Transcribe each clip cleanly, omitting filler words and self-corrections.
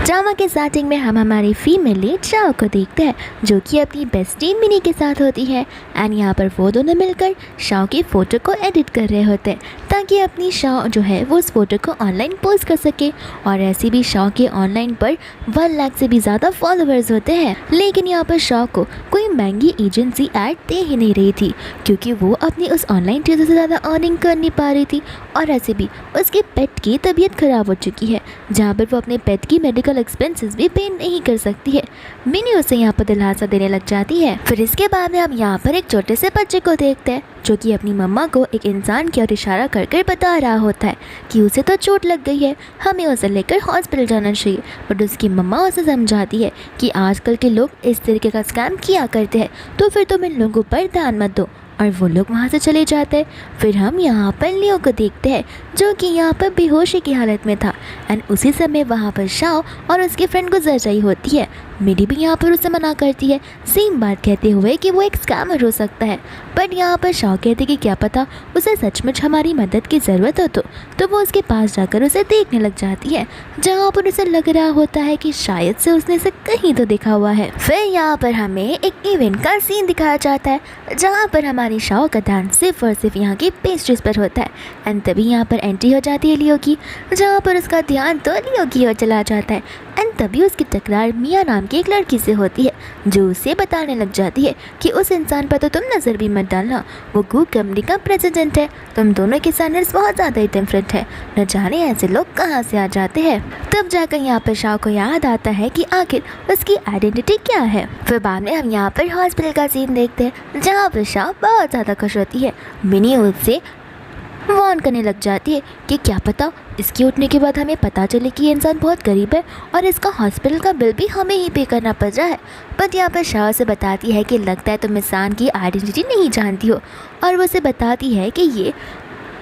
Drama के starting में हम हमारी फीमेल लीड शाओ को देखते हैं जो कि अपनी बेस्टी मिनी के साथ होती है एंड यहाँ पर वो दोनों मिलकर शाओ की फ़ोटो को एडिट कर रहे होते हैं ताकि अपनी शाओ जो है वो उस फोटो को ऑनलाइन पोस्ट कर सके। और ऐसे भी शाओ के ऑनलाइन पर 1 लाख से भी ज़्यादा फॉलोअर्स होते हैं। लेकिन यहाँ पर शाओ को कोई महंगी एजेंसी ऐड दे ही नहीं रही थी क्योंकि वो अपनी उस ऑनलाइन चीज़ों से ज़्यादा अर्निंग कर नहीं पा रही थी। और ऐसे भी उसके पेट की तबीयत ख़राब हो चुकी है जहाँ पर वो अपने पेट की मेडिकल एक्सपेंसेस भी पे नहीं कर सकती है। मिनी उसे यहाँ पर दिलासा देने लग जाती है। फिर इसके बाद में हम यहाँ पर एक छोटे से बच्चे को देखते हैं जो कि अपनी मम्मा को एक इंसान की ओर इशारा कर कर बता रहा होता है कि उसे तो चोट लग गई है, हमें उसे लेकर हॉस्पिटल जाना चाहिए। बट उसकी मम्मा उसे समझाती है कि आजकल के लोग इस तरीके का स्कैम किया करते हैं, तो फिर तुम इन लोगों पर ध्यान मत दो। और वो लोग वहाँ से चले जाते हैं। फिर हम यहाँ पर लियो को देखते हैं जो कि यहाँ पर बेहोशी की हालत में था एंड उसी समय वहाँ पर शाओ और उसकी फ्रेंड गुजर रही होती है। मेरी भी यहाँ पर उसे मना करती है सेम बात कहते हुए कि वो एक स्कैमर हो सकता है। बट यहाँ पर शाओ कहते कि क्या पता उसे सचमुच हमारी मदद की ज़रूरत हो तो वो उसके पास जाकर उसे देखने लग जाती है जहाँ पर उसे लग रहा होता है कि शायद से उसने इसे कहीं तो देखा हुआ है। फिर यहाँ पर हमें एक इवेंट का सीन दिखाया जाता है जहाँ पर हमारी शाओ का ध्यान सिर्फ और सिर्फ यहाँ की पेस्ट्रीज पर होता है एंड तभी यहाँ पर एंट्री हो जाती है लियो की जहाँ पर उसका ध्यान तो लियो की ओर चला जाता है एंड तभी उसकी टकरार मिया नाम की एक लड़की से होती है जो उसे बताने लग जाती है कि उस इंसान पर तो तुम नज़र भी मत डालना, वो गू कंपनी का प्रेसिडेंट है, तुम दोनों के स्टैंडर्ड्स बहुत ज़्यादा ही डिफरेंट है, न जाने ऐसे लोग कहाँ से आ जाते हैं। तब जाकर यहाँ पर शाओ को याद आता है कि आखिर उसकी आइडेंटिटी क्या है। फिर बाद में हम यहाँ पर हॉस्पिटल का सीन देखते हैं जहाँ पर शाओ बहुत ज़्यादा खुश होती है। मिनी उससे वार्न करने लग जाती है कि क्या पता इसके उठने के बाद हमें पता चले कि ये इंसान बहुत गरीब है और इसका हॉस्पिटल का बिल भी हमें ही पे करना पड़ रहा है। बट यहाँ पर शाओ से बताती है कि लगता है तुम इंसान की आइडेंटिटी नहीं जानती हो और वो उसे बताती है कि ये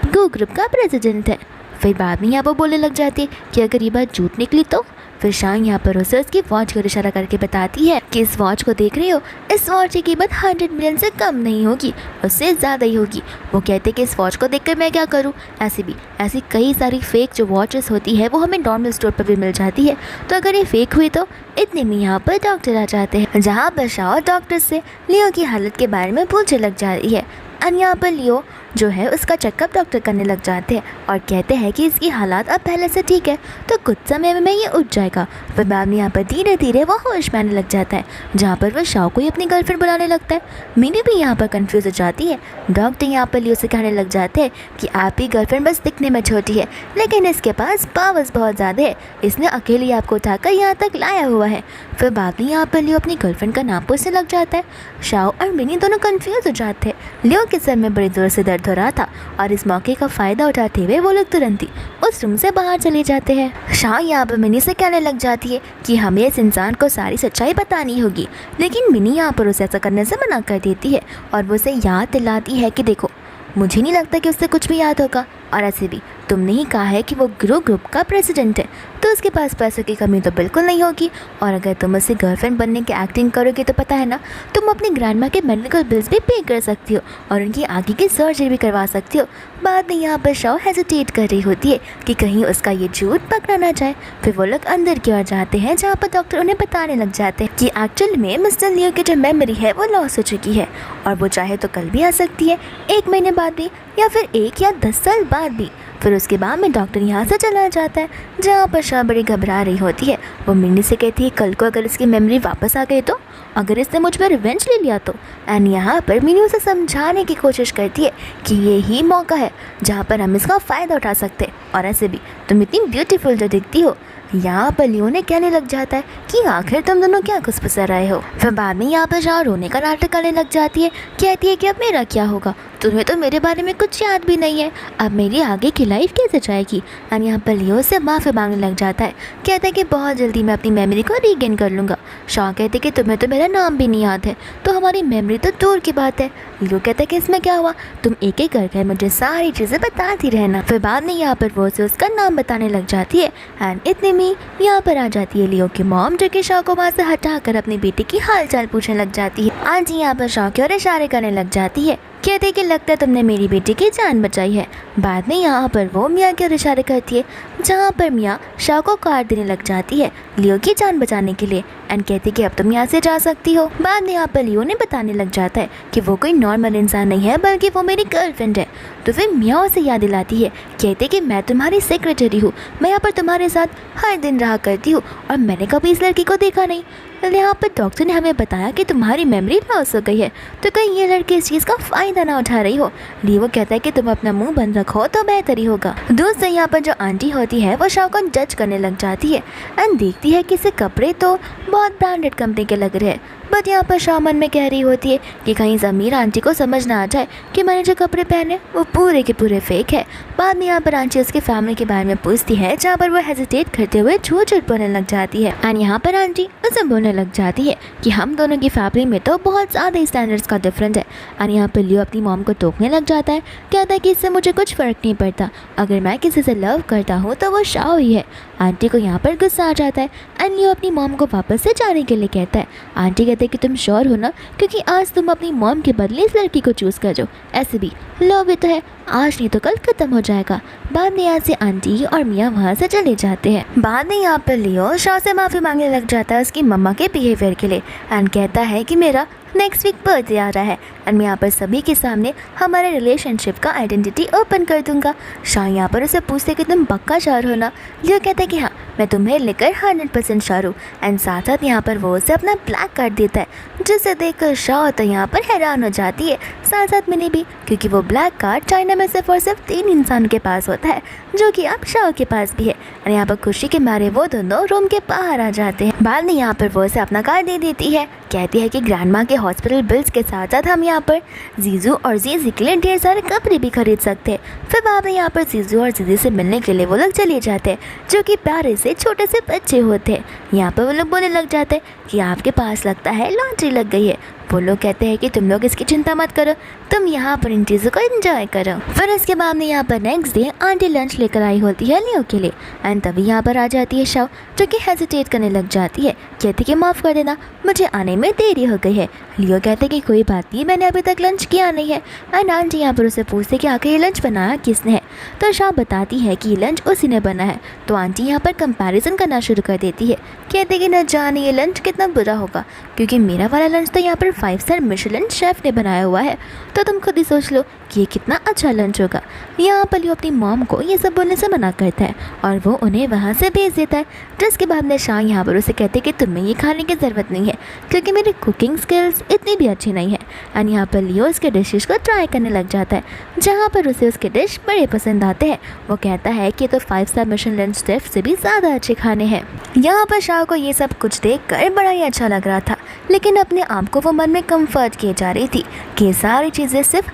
गो ग्रुप का प्रेसिडेंट है। फिर बाद में यहाँ पर बोलने लग जाती है कि अगर ये बात झूठ निकली तो। फिर शाओ यहाँ पर उसे उसकी वॉच को इशारा करके बताती है कि इस वॉच को देख रहे हो, इस वॉच की कीमत 100 मिलियन से कम नहीं होगी, उससे ज़्यादा ही होगी। वो कहते कि इस वॉच को देखकर मैं क्या करूँ, ऐसी कई सारी फेक जो वॉचेस होती है वो हमें नॉर्मल स्टोर पर भी मिल जाती है, तो अगर ये फेक हुई तो। इतने में यहाँ पर डॉक्टर आ जाते हैं जहाँ पर शाओ डॉक्टर से लियो की हालत के बारे में पूछने लग जा रही है एंड यहाँ पर लियो जो है उसका चेकअप डॉक्टर करने लग जाते हैं और कहते हैं कि इसकी हालात अब पहले से ठीक है तो कुछ समय में ये उठ जाएगा। फिर बाद में यहाँ पर धीरे धीरे वो होश में आने लग जाता है जहाँ पर वो शाओ को ही अपनी गर्लफ्रेंड बुलाने लगता है। मिनी भी यहाँ पर कंफ्यूज हो जाती है। डॉक्टर यहाँ पर लियो से कहने लग जाते हैं कि आपकी गर्लफ्रेंड बस दिखने में छोटी है लेकिन इसके पास पावर्स बहुत ज़्यादा है, इसने अकेले आपको उठाकर यहाँ तक लाया हुआ है। फिर बाद में यहाँ पर लियो अपनी गर्लफ्रेंड का नाम पूछने लग जाता है। शाओ और मिनी दोनों कन्फ्यूज हो जाते हैं। लियो के सर में बड़ी जोर से दर्द हो रहा था और इस मौके का फ़ायदा उठाते हुए वो लोग तुरंत ही उस रूम से बाहर चले जाते हैं। शाओ यहाँ पर मिनी से कहने लग जाती है कि हमें इस इंसान को सारी सच्चाई बतानी होगी, लेकिन मिनी यहाँ पर उसे ऐसा करने से मना कर देती है और वो उसे याद दिलाती है कि देखो मुझे नहीं लगता कि उससे कुछ भी याद होगा और ऐसे भी तुमने ही कहा है कि वो ग्रुप का प्रेसिडेंट है तो उसके पास पैसों की कमी तो बिल्कुल नहीं होगी और अगर तुम उससे गर्लफ्रेंड बनने की एक्टिंग करोगे तो पता है ना तुम अपनी ग्रैंड माँ के मेडिकल बिल्स भी पे कर सकती हो और उनकी आगे की सर्जरी भी करवा सकती हो। बाद में यहाँ पर शाओ हेजिटेट कर रही होती है कि कहीं उसका ये झूठ पकड़ा ना जाए। फिर वो लोग अंदर की ओर जाते हैं जहाँ पर डॉक्टर उन्हें बताने लग जाते हैं कि एक्चुअल में मिस्टर लियो की जो मेमोरी है वो लॉस हो चुकी है और वो चाहे तो कल भी आ सकती है, 1 महीने बाद भी या फिर 1 या 10 साल बाद भी। फिर उसके बाद में डॉक्टर यहाँ से चला जाता है जहाँ पर शाओ बड़ी घबरा रही होती है। वो मिनी से कहती है कल को अगर इसकी मेमोरी वापस आ गई तो, अगर इसने मुझ पर रिवेंज ले लिया तो। एंड यहाँ पर मिनी उसे समझाने की कोशिश करती है कि ये ही मौका है जहाँ पर हम इसका फ़ायदा उठा सकते हैं और ऐसे भी तुम इतनी ब्यूटीफुल जो दिखती हो। यहाँ पर लियो ने कहने लग जाता है कि आखिर तुम दोनों क्या कुछ पसर रहे हो। फिर बाद में यहाँ पर शाओ रोने का नाटक करने लग जाती है, कहती है कि अब मेरा क्या होगा, तुम्हें तो मेरे बारे में कुछ याद भी नहीं है, अब मेरी आगे की लाइफ कैसे जाएगी। और यहाँ पर लियो से माफ़ी मांगने लग जाता है, कहता है कि बहुत जल्दी मैं अपनी मेमोरी को रीगेन कर लूँगा। शाओ कहते कि तुम्हें तो मेरा नाम भी नहीं याद है तो हमारी मेमोरी तो दूर की बात है। लियो कहता है कि इसमें क्या हुआ, तुम एक एक करके मुझे सारी चीज़ें बताती रहना। फिर बाद में यहाँ पर वो से उसका नाम बताने लग जाती है एंड इतने में यहाँ पर आ जाती है लियो की मॉम जो कि शाओ को वहाँ से हटाकर अपनी बेटी की हाल चाल पूछने लग जाती है। आज यहाँ पर शाओ की ओर इशारे करने लग जाती है कहते कि लगता है तुमने मेरी बेटी की जान बचाई है। बाद में यहाँ पर वो मियाँ की ओर इशारे करती है, जहाँ पर मियाँ शाह को काट देने लग जाती है लियो की जान बचाने के लिए, एंड कहती कि अब तुम यहाँ से जा सकती हो। बाद में यहाँ पर लियो ने बताने लग जाता है कि वो कोई नॉर्मल इंसान नहीं है, बल्कि वो मेरी गर्लफ्रेंड है। तो फिर मियाँ उसे याद दिलाती है, कहते कि मैं तुम्हारी सेक्रेटरी हूँ, मैं यहाँ पर तुम्हारे साथ हर दिन रहा करती हूँ और मैंने कभी इस लड़की को देखा नहीं। यहाँ पर डॉक्टर ने हमें बताया कि तुम्हारी मेमोरी लॉस हो गई है, तो कहीं ये लड़की इस चीज़ का फ़ायदा ना उठा रही हो। लियो कहता है कि तुम अपना मुंह बंद रखो तो बेहतर ही होगा। दोस्तों यहाँ पर जो आंटी होती है वो शाह को जज करने लग जाती है एंड देखती है कि इसे कपड़े तो बहुत ब्रांडेड कंपनी के लग रहे हैं, बट यहाँ पर शाह मन में कह रही होती है कि कहीं ज़मीर आंटी को समझ ना आ जाए कि मैंने जो कपड़े पहने वो पूरे के पूरे फेक है। बाद में यहाँ पर आंटी उसकी फैमिली के बारे में पूछती है, जहाँ पर वो हेजिटेट करते हुए झूठ झूठ बोलने लग जाती है। एंड यहाँ पर आंटी उसे बोलने लग जाती है कि हम दोनों की फैमिली में तो बहुत ज़्यादा स्टैंडर्ड्स का डिफरेंस है। एंड यहाँ पर लियो अपनी मॉम को टोकने लग जाता है, कहता है कि इससे मुझे कुछ फ़र्क नहीं पड़ता, अगर मैं किसी से लव करता हूँ तो वो शाह ही है। आंटी को यहाँ पर गुस्सा आ जाता है एंड लियो अपनी मॉम को वापस से जाने के लिए कहता है। आंटी कहते हैं कि तुम श्योर हो ना, क्योंकि आज तुम अपनी मॉम के बदले इस लड़की को चूज़ कर दो, ऐसे भी लव भी तो है, आज नहीं तो कल खत्म हो जाएगा। बाद में यहाँ से आंटी और मियाँ वहाँ से चले जाते हैं। बाद में यहाँ पर लियो शाह से माफ़ी मांगने लग जाता है उसकी मम्मा के बिहेवियर के लिए एंड कहता है कि मेरा नेक्स्ट वीक बर्थडे आ रहा है एंड मैं यहाँ पर सभी के सामने हमारे रिलेशनशिप का आइडेंटिटी ओपन कर दूंगा। शाह यहाँ पर उसे पूछते कि तुम पक्का श्योर हो ना। लियो कहता है कि हाँ, मैं तुम्हें लेकर 100% श्योर हूँ। एंड साथ साथ यहाँ पर वो उसे अपना ब्लैक कार्ड देता है, जिसे देखकर शाह तो यहाँ पर हैरान हो जाती है, साथ साथ मैंने भी, क्योंकि वो ब्लैक कार्ड चाइना में सिर्फ और सिर्फ 3 इंसान के पास होता है, जो कि अब शाह के पास भी है। और यहाँ पर खुशी के मारे वो दोनों रूम के बाहर आ जाते हैं। बाद में यहाँ पर वो उसे अपना कार्ड दे देती है, कहती है कि ग्रैंड माँ के हॉस्पिटल बिल्स के साथ साथ हम यहाँ पर जीजू और जीजी के लिए ढेर सारे कपड़े भी खरीद सकते हैं। फिर बाद में यहाँ पर जीजू और जीजी से मिलने के लिए वो लोग चले जाते हैं, जो कि प्यारे से छोटे से बच्चे होते हैं। यहाँ पर वो लोग बोलने लग जाते हैं कि आपके पास लगता है लॉटरी लग गई है। वो लोग कहते हैं कि तुम लोग इसकी चिंता मत करो, तुम यहाँ पर इन चीज़ों को एंजॉय करो। फिर इसके बाद में यहाँ पर नेक्स्ट डे आंटी लंच लेकर आई होती है लियो के लिए एंड तभी यहाँ पर आ जाती है शाह, जो कि हेजिटेट करने लग जाती है, कहती कि माफ़ कर देना, मुझे आने में देरी हो गई है। लियो कहते कि कोई बात नहीं, मैंने अभी तक लंच किया नहीं है। एंड आंटी यहाँ पर उसे पूछते कि आखिर ये लंच बनाया किसने है, तो शाह बताती है कि ये लंच उसी ने बना है। तो आंटी यहाँ पर कंपैरिजन करना शुरू कर देती है, कहते कि न जाने ये लंच कितना बुरा होगा, क्योंकि मेरा वाला लंच तो यहाँ पर 5 स्टार मिशेलिन शेफ ने बनाया हुआ है, तो तुम खुद ही सोच लो कि ये कितना अच्छा लंच होगा। यहाँ पर लियो अपनी मॉम को ये सब बोलने से मना करता है और वो उन्हें वहाँ से भेज देता है, जिसके बाद में शाह यहाँ पर उसे कहते कि तुम्हें ये खाने की ज़रूरत नहीं है, क्योंकि मेरी कुकिंग स्किल्स इतनी भी अच्छी नहीं है। एंड यहाँ पर लियो उसके डिशेस को ट्राई करने लग जाता है, जहाँ पर उसे उसके डिश बड़े पसंद आते हैं। वो कहता है कि तो 5 स्टार मिशेलिन शेफ से भी ज़्यादा अच्छे खाने हैं। यहाँ पर शाह को ये सब कुछ देख कर बड़ा ही अच्छा लग रहा था, लेकिन अपने आप को वो मन में कंफर्ट किए जा रही थी कि ये सारी चीज़ें सिर्फ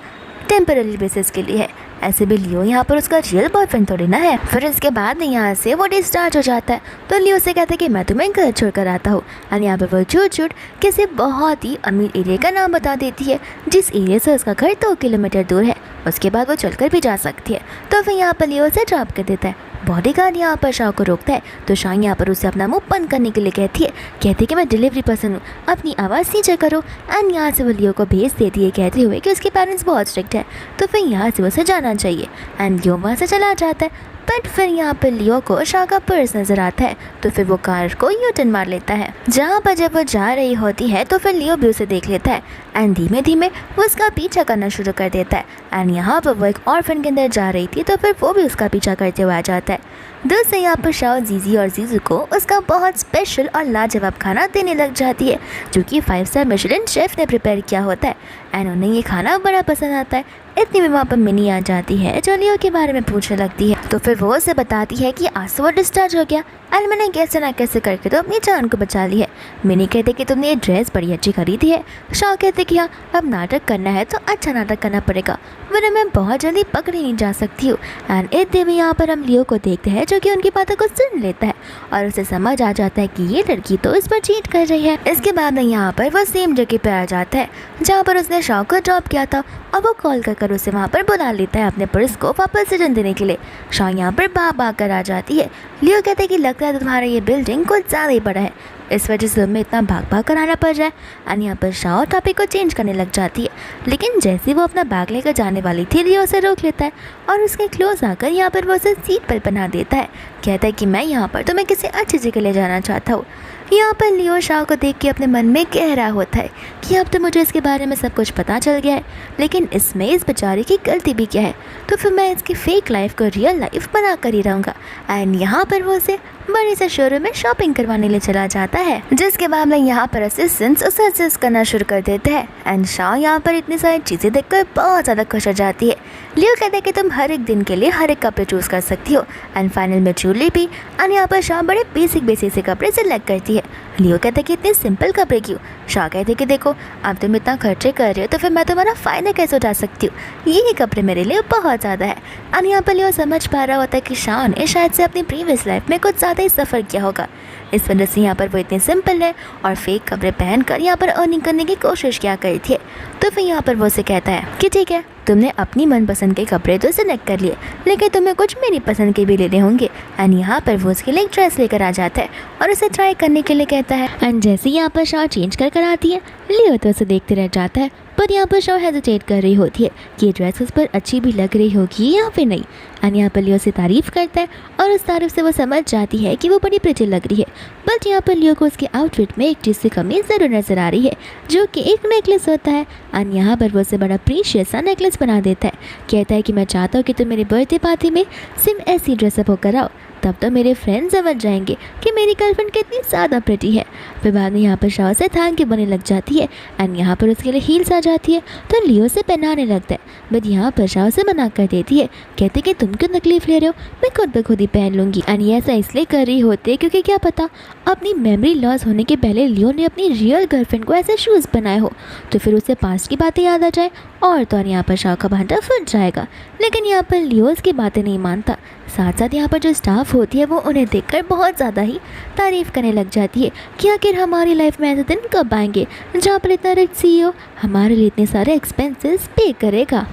टेम्पररी बेसिस के लिए है, ऐसे भी लियो यहाँ पर उसका रियल बॉयफ्रेंड थोड़ी ना है। फिर इसके बाद यहाँ से वो डे स्टार्ट हो जाता है, तो लियो से कहता है कि मैं तुम्हें घर छोड़कर आता हूँ। और यहाँ पर वो झूठ झूठ किसी बहुत ही अमीर एरिया का नाम बता देती है, जिस एरिया से उसका घर 2 किलोमीटर दूर है। उसके बाद वो चलकर भी जा सकती है। तो फिर यहाँ पर लियो से ड्रॉप कर देता है। बॉडीगार्ड यहाँ पर शाह को रोकता है, तो शाह यहाँ पर उसे अपना मुंह बंद करने के लिए कहती है कि मैं डिलीवरी पर्सन हूँ, अपनी आवाज़ नीचे करो। एंड यहाँ से वो लियो को भेज देती है, कहते हुए कि उसके पेरेंट्स बहुत स्ट्रिक्ट है, तो फिर यहाँ से उसे जाना चाहिए। एंड लियो वहाँ से चला जाता है। बट फिर यहाँ पर लियो को शाह का पर्स नज़र आता है, तो फिर वो कार को यू टर्न मार लेता है। जहाँ पर जब वो जा रही होती है तो फिर लियो भी उसे देख लेता है एंड धीमे धीमे वो उसका पीछा करना शुरू कर देता है। एंड यहाँ पर वो एक ऑर्फन के अंदर जा रही थी, तो फिर वो भी उसका पीछा करते हुए आ जाता है। दोस्तों यहाँ पर शाह जीजी और जीजू को उसका बहुत स्पेशल और लाजवाब खाना देने लग जाती है, जो कि 5 स्टार मिशेलिन शेफ ने प्रिपेयर किया होता है। एंड उन्हें ये खाना बड़ा पसंद आता है। इतनी में वहाँ पर मिनी आ जाती है, जो लियो के बारे में पूछने लगती है। तो फिर वो उसे बताती है कि आज वो डिस्चार्ज हो गया एंड मैंने कैसे ना कैसे करके तो अपनी जान को बचा ली है। मिनी कहते कि तुमने ये ड्रेस बड़ी अच्छी खरीदी है। शाह कहते कि हाँ, अब नाटक करना है तो अच्छा नाटक करना पड़ेगा, वरना मैं बहुत जल्दी पकड़ी नहीं जा सकती हूँ। एंड इतने में यहाँ पर हम लियो को देखते हैं, जो कि उनकी बातों को सुन लेता है और उसे समझ आ जाता है कि ये लड़की तो इस पर चीट कर रही है। इसके बाद में यहाँ पर वो सेम जगह पर आ जाता है जहाँ पर उसने शाह को ड्रॉप किया था, और वो कॉल कर उसे वहाँ पर बुला लेता है अपने पर्स को वापस रिटर्न देने के लिए। शाह यहाँ पर भाग कर आ जाती है। लियो कहते हैं कि लगता है तुम्हारा ये बिल्डिंग कुछ ज़्यादा ही बड़ा है, इस वजह से तुम्हें इतना भाग भाग कर आना पड़ जाए। एंड यहाँ पर शाओ टॉपिक को चेंज करने लग जाती है, लेकिन जैसे ही वो अपना बैग लेकर जाने वाली थी लियो उसे रोक लेता है और उसके क्लोज आकर यहाँ पर वो उसे सीट पर बना देता है। कहता है कि मैं यहाँ पर तुम्हें किसी अच्छी जगह ले जाना चाहता हूँ। यहाँ पर लियो शाओ को देख के अपने मन में कह रहा होता है कि अब तो मुझे इसके बारे में सब कुछ पता चल गया है, लेकिन इसमें इस बेचारे की गलती भी क्या है, तो फिर मैं इसकी फेक लाइफ को रियल लाइफ बना कर ही रहूँगा। एंड यहाँ पर वो उसे बड़े से शोरूम में शॉपिंग करवाने ले चला जाता है, जिसके बाद में यहाँ पर असिस्टेंट्स उसे असिस्ट करना शुरू कर देते हैं। एंड शाओ यहाँ पर इतनी सारी चीज़ें देखकर बहुत ज़्यादा खुश हो जाती है। लियो कहते हैं कि तुम हर एक दिन के लिए हर एक कपड़े चूज़ कर सकती हो, एंड फाइनल में ज्वेलरी भी। एंड यहाँ पर शाओ बड़े बेसिक से कपड़े सिलेक्ट करती है। लियो कहते हैं कि इतने सिंपल कपड़े क्यों? शाओ कहते हैं कि देखो अब तुम इतना खर्चे कर रहे हो तो फिर मैं तुम्हारा फ़ायदा कैसे उठा सकती हूँ, यही कपड़े मेरे लिए बहुत ज़्यादा है। एंड यहाँ पर लियो समझ पा रहा होता है कि शाओ ने शायद से अपनी प्रीवियस लाइफ में कुछ ज़्यादा ही सफ़र किया होगा, इस वजह से यहाँ पर वो इतने सिंपल है और फेक कपड़े पहनकर यहाँ पर अर्निंग करने की कोशिश किया करी थी। तो फिर यहाँ पर वो उसे कहता है कि ठीक है, तुमने अपनी मनपसंद के कपड़े तो सिलेक्ट कर लिए, लेकिन तुम्हें कुछ मेरी पसंद के भी लेने होंगे। एंड यहाँ पर वो उसके लिए एक ड्रेस लेकर आ जाता है और उसे ट्राई करने के लिए कहता है। एंड जैसे ही यहाँ पर शाओ चेंज कर आती है, लियो तो उसे देखते रह जाता है, पर यहाँ पर शाओ हेजिटेट कर रही होती है कि ये ड्रेस उस पर अच्छी भी लग रही होगी या फिर नहीं। एंड यहाँ पर लियो से तारीफ़ करता है और उस तारीफ से वो समझ जाती है कि वो बड़ी प्रिटी लग रही है। बट यहाँ पर लियो को उसके आउटफिट में एक चीज़ की कमी ज़रूर नज़र आ रही है, जो कि एक नेकलेस होता है। एंड यहाँ पर वो उसे बड़ा प्रीशियस सा नेकलेस बना देता है। कहता है कि मैं चाहता हूँ कि तुम मेरी बर्थडे पार्टी में सिर्फ ऐसी ड्रेसअप होकर आओ, तब तो मेरे फ्रेंड्स समझ जाएंगे कि मेरी गर्लफ्रेंड कितनी ज़्यादा प्रिटी है। फिर बाद में यहाँ पर शाओ से थैंक यू बनने लग जाती है। एंड यहाँ पर उसके लिए हील्स आ जाती है, तो लियो से पहनाने लगता है, बट यहाँ पर शाओ से मना कर देती है। कहते कि तुम क्यों तकलीफ ले रहे हो, मैं खुद ब खुद ही पहन लूँगी। एंड ये ऐसा इसलिए कर रही होती है क्योंकि क्या पता अपनी मेमोरी लॉस होने के पहले लियो ने अपनी रियल गर्लफ्रेंड को ऐसे शूज़ बनाए हो, तो फिर उसे पास्ट की बातें याद आ जाए और तो और यहाँ पर शाओ का भांडा फट जाएगा। लेकिन यहाँ पर लियो उसकी बातें नहीं मानता। साथ साथ यहाँ पर जो स्टाफ होती है वो उन्हें देखकर बहुत ज़्यादा ही तारीफ़ करने लग जाती है कि आखिर हमारी लाइफ में ऐसे दिन कब आएंगे जहाँ पर इतना रिच CEO हमारे लिए इतने सारे एक्सपेंसेस पे करेगा।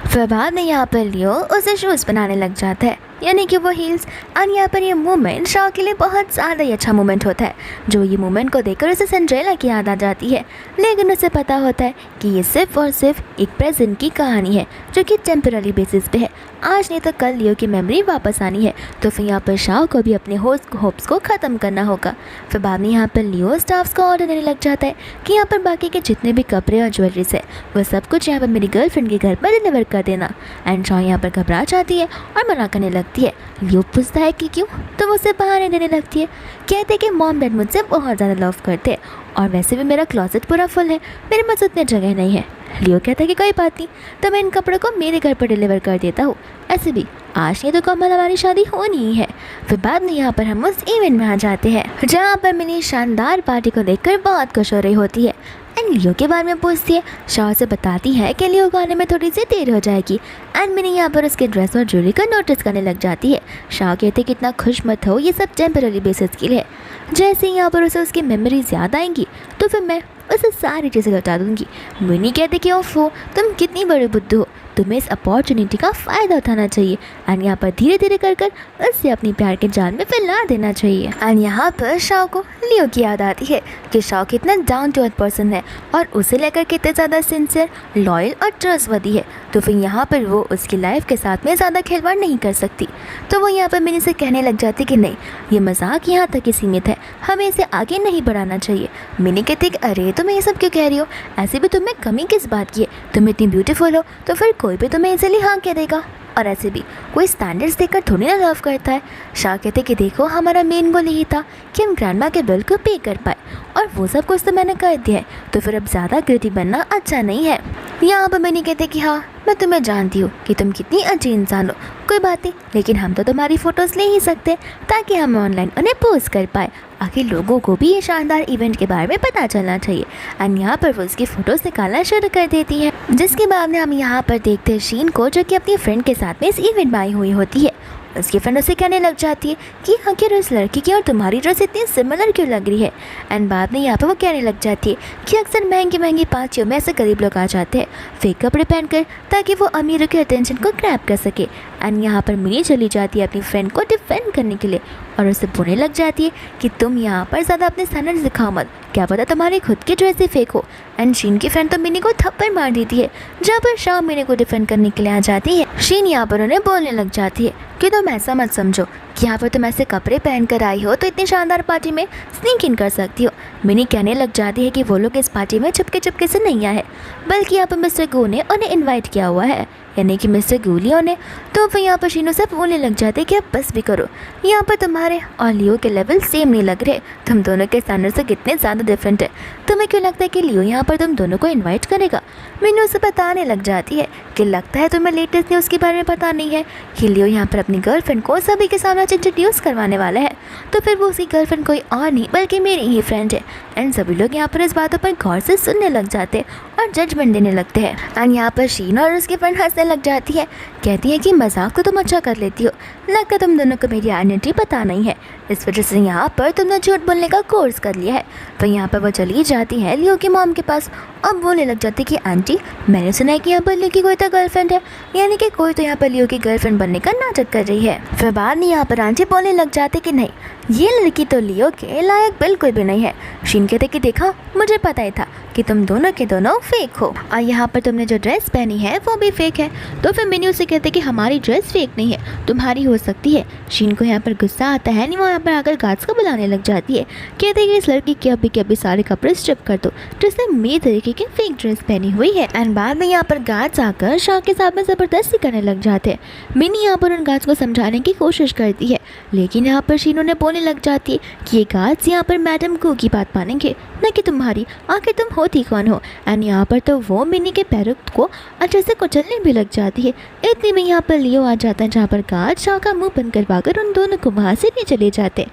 फिर बाद में यहाँ पर लियो उसे शूज़ बनाने लग जाता है, यानी कि वो हील्स। और यहाँ पर ये मोमेंट शाओ के लिए बहुत ज़्यादा ही अच्छा मोमेंट होता है, जो ये मोमेंट को देखकर उसे सिंड्रेला की याद आ जाती है। लेकिन उसे पता होता है कि ये सिर्फ और सिर्फ एक प्रेजेंट की कहानी है, जो कि टेम्पररी बेसिस पे है। आज नहीं तो कल लियो की मेमोरी वापस आनी है, तो फिर यहाँ पर शाओ को भी अपने होप्स को ख़त्म करना होगा। फिर बाद में यहाँ पर लियो स्टाफ्स को ऑर्डर देने लग जाता है कि यहाँ पर बाकी के जितने भी कपड़े और ज्वेलरीज है वो सब कुछ यहाँ पर मेरी गर्लफ्रेंड के घर पर डिलीवर कर देना। एंड शाओ यहाँ पर घबरा जाती है और मना करने लगती है। लियो पूछता है कि क्यों, तो वो उसे बहाने देने लगती है। कहते कि मॉम डैड मुझसे बहुत ज़्यादा लव करते हैं और वैसे भी मेरा क्लोजेट पूरा फुल है, मेरे पास उतनी जगह नहीं है। लियो कहता है कि कोई बात नहीं, तो मैं इन कपड़ों को मेरे घर पर डिलीवर कर देता हूँ, ऐसे भी आज नहीं तो कल हमारी शादी होनी ही है। फिर बाद में यहाँ पर हम उस इवेंट में आ जाते हैं जहाँ पर मिनी शानदार पार्टी को देखकर बहुत खुश हो रही होती है। एंड लियो के बारे में पूछती है, शाओ से बताती है कि लियो को आने में थोड़ी सी देर हो जाएगी। एंड मिनी यहाँ पर उसके ड्रेस और ज्वेलरी का नोटिस करने लग जाती है। शाओ कहते कि इतना खुश मत हो, ये सब टेम्पररी बेसिस के लिए। जैसे ही यहाँ पर उसे उसकी मेमोरीज याद आएंगी तो फिर मैं उसे सारी चीज़ें लौटा दूँगी। मिनी कहते कि ओफ हो, तुम कितनी बड़ी बुद्धू हो, तुम्हें इस अपॉर्चुनिटी का फ़ायदा उठाना चाहिए। एंड यहाँ पर धीरे धीरे कर उससे अपनी प्यार के जाल में फैला देना चाहिए। एंड यहाँ पर शाओ को लियो की याद आती है कि शाओ कितना डाउन टू अर्थ पर्सन है और उसे लेकर कितने ज़्यादा सिंसियर, लॉयल और ट्रस्टवर्दी है। तो फिर यहाँ पर वो उसकी लाइफ के साथ में ज़्यादा खिलवाड़ नहीं कर सकती। तो वो यहाँ पर मिनी से कहने लग जाती कि नहीं, ये मजाक यहाँ तक ही सीमित है, हमें इसे आगे नहीं बढ़ाना चाहिए। मिनी कहती कि अरे तुम्हें ये सब क्यों कह रही हो, ऐसे भी तुम्हें कमी किस बात की है, तुम इतनी ब्यूटीफुल हो तो फिर कोई भी तुम्हें इजीली हाँ कह देगा, और ऐसे भी कोई स्टैंडर्ड्स देखकर थोड़ी ना लव करता है। शाह कहते कि देखो हमारा मेन गोल यही था कि हम ग्रैंडमा के बिल को पे कर पाए, और वो सब कुछ तो मैंने कर दिया है, तो फिर अब ज़्यादा ग्रेटी बनना अच्छा नहीं है। यहाँ पर मैंने कहते कि हाँ मैं तुम्हें जानती हूँ कि तुम कितनी अच्छी इंसान हो, कोई बात नहीं, लेकिन हम तो तुम्हारी फ़ोटोज़ ले ही सकते ताकि हम ऑनलाइन उन्हें पोस्ट कर पाए, आखिर लोगों को भी ये शानदार इवेंट के बारे में पता चलना चाहिए। एंड यहाँ पर वो उसकी फ़ोटोज़ निकालना शुरू कर देती है, जिसके बाद में हम यहाँ पर देखते हैं शीन को, जो कि अपनी फ्रेंड के साथ में इस इवेंट में आई हुई होती है। उसकी फ्रेंड उसे कहने लग जाती है कि आखिर उस लड़की की और तुम्हारी ड्रेस इतनी सिमिलर क्यों लग रही है। एंड बाद में यहाँ पर वो कहने लग जाती है कि अक्सर महंगी महंगी पार्टियों में ऐसे गरीब लोग आ जाते हैं फेक कपड़े पहनकर, ताकि वो अमीरों के अटेंशन को ग्रैब कर सके। एंड यहाँ पर मिनी चली जाती है अपनी फ्रेंड को डिफेंड करने के लिए और उसे बोलने लग जाती है कि तुम यहाँ पर ज़्यादा अपने स्टैंडर्ड्स दिखाओ मत, क्या पता तुम्हारी खुद की ड्रेस ही फेक हो। एंड शीन की फ्रेंड तो मिनी को थप्पड़ मार देती है, जहाँ पर शाम मिनी को डिफेंड करने के लिए आ जाती है। शीन यहाँ पर उन्हें बोलने लग जाती है कि तुम ऐसा मत समझो कि यहाँ पर तुम ऐसे कपड़े पहन कर आई हो तो इतनी शानदार पार्टी में स्नीक इन कर सकती हो। मिनी कहने लग जाती है कि वो लोग इस पार्टी में चुपके से नहीं आए, बल्कि यहाँ पर मिस्टर गू ने उन्हें इन्वाइट किया हुआ है, यानी कि मिस्टर गूलियो ने। तो वो यहाँ पर शीनो से बोलने लग जाते हैं कि अब बस भी करो, यहाँ पर तुम्हारे और लियो के लेवल सेम नहीं लग रहे, तुम दोनों के स्टैंडर्ड से कितने ज़्यादा डिफरेंट है। तुम्हें क्यों लगता है कि लियो यहाँ पर तुम दोनों को इन्वाइट करेगा? मिनी उसे बताने लग जाती है कि लगता है तुम्हें लेटेस्ट न्यूज़ के बारे में पता नहीं है कि लियो यहाँ पर अपनी गर्लफ्रेंड को सभी के सामने इंट्रोड्यूस करवाने वाला है। तो फिर वो उसकी गर्लफ्रेंड कोई और नहीं बल्कि मेरी ही फ्रेंड है। एंड सभी लोग यहाँ पर इस बातों पर गौर से सुनने लग जाते हैं और जजमेंट देने लगते हैं। एंड यहाँ पर शीन और उसकी फ्रेंड हंसने लग जाती है, कहती है कि मजाक तो तुम अच्छा कर लेती हो, लगता है तुम दोनों को मेरी आइडेंटिटी पता नहीं है, इस वजह से यहाँ पर तुमने झूठ बोलने का कोर्स कर लिया है। तो यहाँ पर वो चली जाती है लियो की मॉम के पास और बोलने लग जाती कि आंटी, मैंने सुना है कि यहाँ पर लियो की कोई तो गर्लफ्रेंड है, यानी कि कोई तो यहाँ पर लियो की गर्लफ्रेंड बनने का नाटक कर रही है। फिर बाद में यहाँ पर आंटी बोलने लग जाते कि नहीं, ये लड़की तो लियो के लायक बिल्कुल भी नहीं है। शीन कहते कि देखा, मुझे पता ही था कि तुम दोनों के दोनों फेक हो और यहाँ पर तुमने जो ड्रेस पहनी है वो भी फेक है। तो फिर मिनी उसे कहते कि हमारी ड्रेस फेक नहीं है, तुम्हारी हो सकती है। शीन को यहाँ पर गुस्सा आता है, नहीं वो यहाँ पर आकर गार्ड्स को बुलाने लग जाती है, कहते कि इस लड़की के अभी सारे कपड़े स्ट्रिप कर दो जिसने मेरे तरीके की फेक ड्रेस पहनी हुई है। एंड बाद में यहाँ पर गार्ड्स आकर शाह के साथ में ज़बरदस्ती करने लग जाते हैं। मिनी यहाँ पर उन गार्ड्स को समझाने की कोशिश करती है, लेकिन यहाँ पर शीन उन्हें बोलने लग जाती है कि ये गार्ड्स यहाँ पर मैडम को की बात मानेंगे, न कि तुम्हारी, आखिर तुम होती कौन हो। एंड यहाँ पर तो वो मिनी के पैरों को अच्छे से कुचलने भी लग जाती है। इतने में यहाँ पर लियो आ जाता है, जहाँ पर गार्ड शाह का मुंह बंद करवाकर उन दोनों को वहाँ से नहीं चले जाते।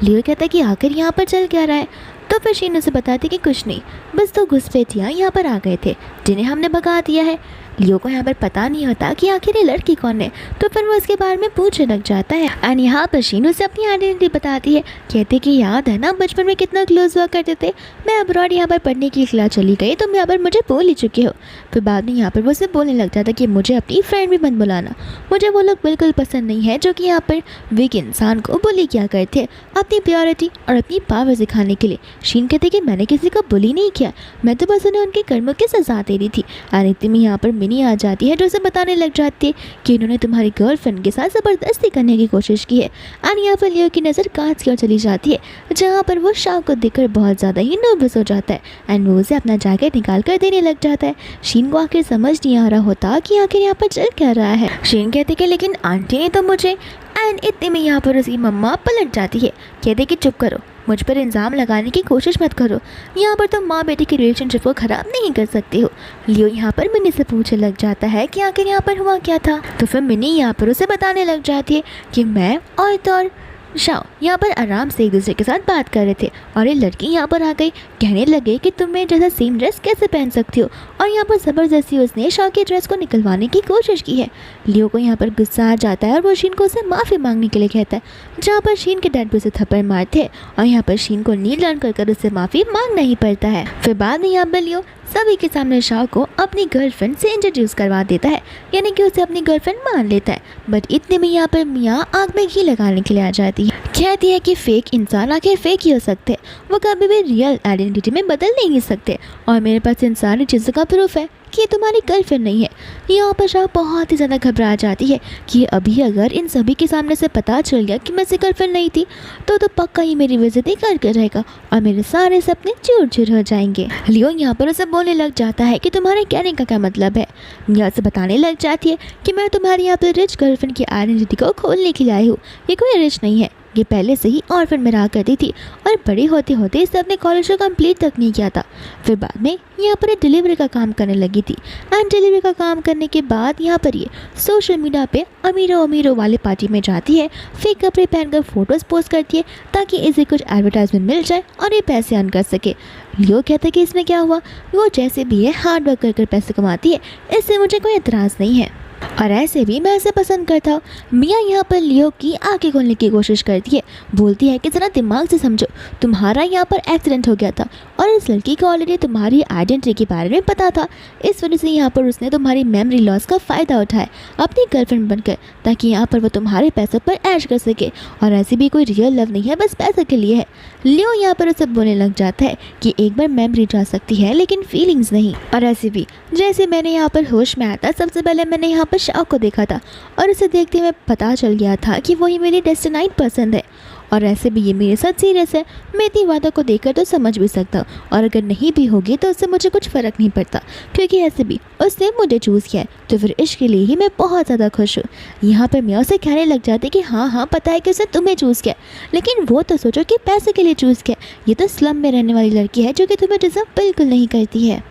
लियो कहता है कि आखिर यहाँ पर चल क्या रहा है। तो फिर शीन उसे बताती कि कुछ नहीं, बस दो घुसपैठियाँ यहाँ पर आ गए थे जिन्हें हमने भगा दिया है। लियो को यहाँ पर पता नहीं होता कि आखिर ये लड़की कौन है, तो फिर वो इसके बारे में पूछने लग जाता है। एंड यहाँ पर शीन उसे अपनी आइडेंटिटी बताती है, कहते कि याद है ना बचपन में कितना क्लोज हुआ करते थे, मैं अब्रॉड यहाँ पर पढ़ने के लिए चली गई, तुम यहाँ पर मुझे बोल ही चुके हो। फिर बाद में यहाँ पर वो उसे बोलने लग जाता कि मुझे अपनी फ्रेंड भी मत बुलाना, मुझे वो लोग बिल्कुल पसंद नहीं है जो कि यहाँ पर वीक इंसान को बुली किया करते अपनी प्योरिटी और अपनी पावर दिखाने के लिए। शीन कहते कि मैंने किसी को बुली नहीं किया, मैं तो बस उन्हें उनके कर्मों की सजा दे रही थी। और इतने में यहाँ पर मिनी आ जाती है जो उसे बताने लग जाती है कि इन्होंने तुम्हारी गर्लफ्रेंड के साथ ज़बरदस्ती करने की कोशिश की है। और यहाँ पर लियो की नज़र कांच की ओर चली जाती है, जहाँ पर वो शाह को देखकर बहुत ज़्यादा ही नर्वस हो जाता है एंड वो उसे अपना जैकेट निकाल कर देने लग जाता है। शीन को आखिर समझ नहीं आ रहा होता कि आखिर यहाँ पर चल क्या रहा है। शीन कहते कि लेकिन आंटी ने तो मुझे। एंड इतने में यहाँ पर उसकी मम्मा पलट जाती है, कहते कि चुप करो, मुझ पर इल्ज़ाम लगाने की कोशिश मत करो, यहाँ पर तुम माँ बेटी की रिलेशनशिप को ख़राब नहीं कर सकते हो। लियो यहाँ पर मिनी से पूछने लग जाता है कि आखिर यहाँ पर हुआ क्या था। तो फिर मिनी यहाँ पर उसे बताने लग जाती है कि मैं और शाओ यहाँ पर आराम से एक दूसरे के साथ बात कर रहे थे और ये लड़की यहाँ पर आ गई, कहने लगे कि तुम मेरे जैसा सेम ड्रेस कैसे पहन सकती हो, और यहाँ पर ज़बरदस्ती उसने शाओ की ड्रेस को निकलवाने की कोशिश की है। लियो को यहाँ पर गुस्सा आ जाता है और वो शीन को उसे माफ़ी मांगने के लिए कहता है, जहाँ पर शीन के डैड भी उसे थप्पड़ मारते हैं और यहाँ पर शीन को नील लर्न कर उससे माफ़ी मांगना ही पड़ता है। फिर बाद में यहाँ पर लियो सभी के सामने शाह को अपनी गर्लफ्रेंड से इंट्रोड्यूस करवा देता है, यानी कि उसे अपनी गर्लफ्रेंड मान लेता है। बट इतने में यहाँ पर मियाँ आग में घी लगाने के लिए आ जाती है, कहती है कि फेक इंसान आखिर फेक ही हो सकते हैं, वो कभी भी रियल आइडेंटिटी में बदल नहीं सकते, और मेरे पास इन सारी चीज़ों का प्रूफ है कि ये तुम्हारी गर्लफ्रेंड नहीं है। यहाँ पर शाह बहुत ही ज़्यादा घबरा जाती है कि अभी अगर इन सभी के सामने से पता चल गया कि मैं से गर्लफ्रेंड नहीं थी तो पक्का ही मेरी बेइज्जती करके रहेगा और मेरे सारे सपने चूर चूर हो जाएंगे। लियो यहाँ पर उसे बोलने लग जाता है कि तुम्हारे कहने का क्या मतलब है। यहाँ से बताने लग जाती है कि मैं तुम्हारी यहाँ पर रिच गर्लफ्रेंड की आइडेंटिटी को खोलने के लिए आई हूँ, ये कोई रिच नहीं है, ये पहले से ही ऑर्फन में रहा करती थी और बड़ी होते होते इसने अपने कॉलेज को कंप्लीट तक नहीं किया था। फिर बाद में यहाँ पर डिलीवरी का काम करने लगी थी एंड डिलीवरी का काम करने के बाद यहाँ पर ये सोशल मीडिया पे अमीरों वाले पार्टी में जाती है, फेक कपड़े पहनकर फोटोज़ पोस्ट करती है ताकि इसे कुछ एडवर्टाइजमेंट मिल जाए और ये पैसे अर्न कर सके। लियो कहता है कि इसमें क्या हुआ, वो जैसे भी है हार्ड वर्क कर पैसे कमाती है, इससे मुझे कोई एतराज़ नहीं है। और ऐसे भी मैं इसे पसंद करता हूँ। मिया यहाँ पर लियो की आंखें खोलने की कोशिश करती है, बोलती है कि ज़रा दिमाग से समझो, तुम्हारा यहाँ पर एक्सीडेंट हो गया था और इस लड़की को ऑलरेडी तुम्हारी आइडेंटिटी के बारे में पता था। इस वजह से यहाँ पर उसने तुम्हारी मेमोरी लॉस का फ़ायदा उठाया अपनी गर्लफ्रेंड बनकर, ताकि यहाँ पर वो तुम्हारे पैसों पर ऐश कर सके। और ऐसी भी कोई रियल लव नहीं है, बस पैसे के लिए है। लियो यहाँ पर उसे बोलने लग जाता है कि एक बार मेमोरी जा सकती है लेकिन फीलिंग्स नहीं। और ऐसे भी जैसे मैंने यहाँ पर होश में आया था, सबसे पहले मैंने यहाँ पर शाओ को देखा था और उसे देखते हुए पता चल गया था कि वही मेरी डेस्टिनाइड पर्सन है। और ऐसे भी ये मेरे साथ सीरियस है। मैं इतनी बातों को देखकर तो समझ भी सकता हूँ, और अगर नहीं भी होगी तो उससे मुझे कुछ फ़र्क नहीं पड़ता, क्योंकि ऐसे भी उसने मुझे चूज़ किया है, तो फिर इश्क के लिए ही मैं बहुत ज़्यादा खुश हूँ। यहाँ पर मैं उसे कहने लग जाती कि हाँ हाँ पता है कि उसे तुम्हें चूज़ किया, लेकिन वो तो सोचो कि पैसे के लिए चूज़ किया। ये तो स्लम में रहने वाली लड़की है जो कि तुम्हें डिजर्व बिल्कुल नहीं करती है।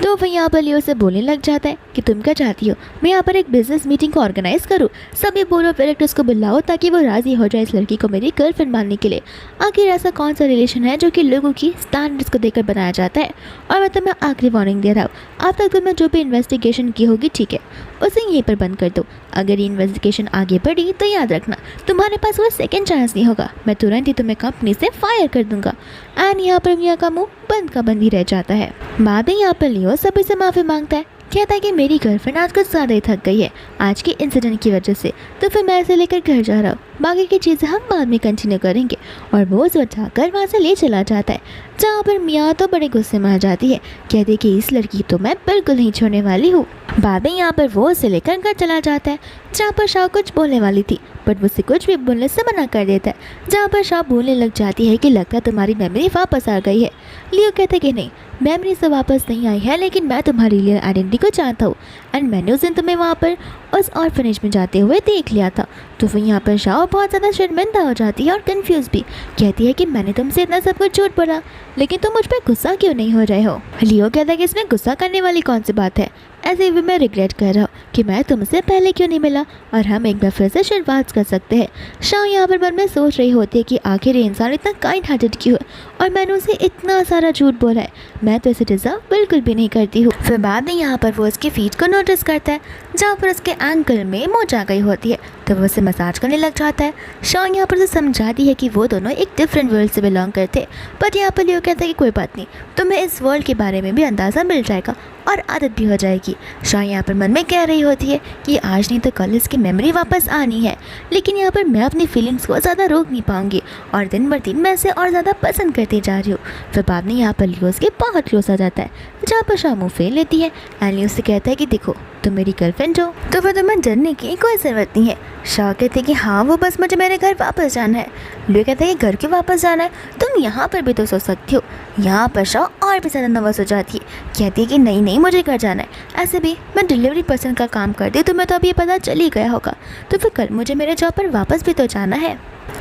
तो वह यहाँ पर लियो से बोलने लग जाता है कि तुम क्या चाहती हो, मैं यहाँ पर एक बिजनेस मीटिंग को ऑर्गेनाइज करूँ, सभी बोलो डायरेक्टर्स को बुलाओ ताकि वो राज़ी हो जाए इस लड़की को मेरी गर्लफ्रेंड मानने के लिए। आखिर ऐसा कौन सा रिलेशन है जो कि लोगों की स्टैंडर्ड्स को देखकर बनाया जाता है। और मैं तुम्हें आखिरी वार्निंग दे रहा हूँ, अब तक तुमने जो भी इन्वेस्टिगेशन की होगी ठीक है, उसे यहीं पर बंद कर दो। अगर ये इन्वेस्टिगेशन आगे बढ़ी तो याद रखना तुम्हारे पास वो सेकेंड चांस नहीं होगा, मैं तुरंत ही तुम्हें कंपनी से फायर कर दूंगा। एंड यहाँ पर मिया का मुंह बंद का बंद ही रह जाता है। बाद में यहाँ पर लियो सभी से माफ़ी मांगता है, कहता है कि मेरी गर्लफ्रेंड आज कुछ ज़्यादा ही थक गई है आज के इंसिडेंट की वजह से, तो फिर मैं इसे लेकर घर जा रहा हूँ, बाकी की चीज़ें हम बाद में कंटिन्यू करेंगे। और वो उसे उठाकर वहाँ से ले चला जाता है, जहाँ पर मिया तो बड़े गुस्से में आ जाती है, कहती है कि इस लड़की तो मैं बिल्कुल नहीं छोड़ने वाली हूँ। बाद में यहाँ पर वो उसे लेकर घर चला जाता है, जहाँ पर शाह कुछ बोलने वाली थी बट उसे कुछ भी बोलने से मना कर देता है, जहाँ पर शाह बोलने लग जाती है कि लगता है तुम्हारी मेमोरी वापस आ गई है। लियो कहता है कि नहीं, मेमोरी से वापस नहीं आई है, लेकिन मैं तुम्हारी रियल आइडेंटिटी को जानता हूँ एंड मैंने उस दिन तुम्हें वहाँ पर उस ऑर्फनेज में जाते हुए देख लिया था। तो फिर यहाँ पर शाह बहुत ज़्यादा शर्मिंदा हो जाती है और कंफ्यूज भी, कहती है कि मैंने तुमसे इतना सब कुछ झूठ बोला, लेकिन तुम मुझ पर गुस्सा क्यों नहीं हो रहे हो। लियो कहता है कि इसमें गुस्सा करने वाली कौन सी बात है, ऐसे भी मैं रिग्रेट कर रहा हूँ कि मैं तुमसे पहले क्यों नहीं मिला और हम एक बार फिर से शुरुआत कर सकते हैं। शाह यहाँ पर मन में सोच रही होती है कि आखिर ये इंसान इतना काइंड हार्टेड क्यों है और मैंने उसे इतना सारा झूठ बोला है, मैं तो इसे डिजर्व बिल्कुल भी नहीं करती हूँ। फिर बाद में यहाँ पर वो उसकी फीट को नोटिस करता है, जहाँ पर उसके एंकल में मोच आ गई होती है, तो वो उसे मसाज करने लग जाता है। शाह यहाँ पर उसे समझाती है कि वो दोनों एक डिफरेंट वर्ल्ड से बिलोंग करते हैं, बट यहाँ पर लियो कहता है कि कोई बात नहीं, तुम्हें इस वर्ल्ड के बारे में भी अंदाज़ा मिल जाएगा और आदत भी हो जाएगी। शाह यहाँ पर मन में कह रही होती है कि आज नहीं तो कल इसकी मेमोरी वापस आनी है, लेकिन यहाँ पर मैं अपनी फीलिंग्स को ज़्यादा रोक नहीं पाऊंगी और दिन ब दिन मैं इसे और ज़्यादा पसंद करती जा रही हूँ। फिर बाद में यहाँ पर लियो उसके बहुत क्लोज आ जाता है, जहाँ पर शाह मुँह फेर लेती है एंड लियो से कहता है कि देखो तुम मेरी गर्लफ्रेंड हो तो फिर तुम्हें डरने की कोई ज़रूरत नहीं है। शाह कहते हैं कि हाँ वो बस मुझे मेरे घर वापस जाना है। लियो कहता है कि घर क्यों वापस जाना है, तुम यहाँ पर भी तो सो सकती हो। यहाँ पर शाह और भी ज़्यादा नर्वस हो जाती है, कहती है कि नहीं नहीं मुझे घर जाना है, ऐसे भी मैं डिलीवरी पर्सन का काम करती हूँ, तुम्हें तो अभी ये पता चल ही गया होगा, तो फिर कल मुझे मेरे जॉब पर वापस भी तो जाना है।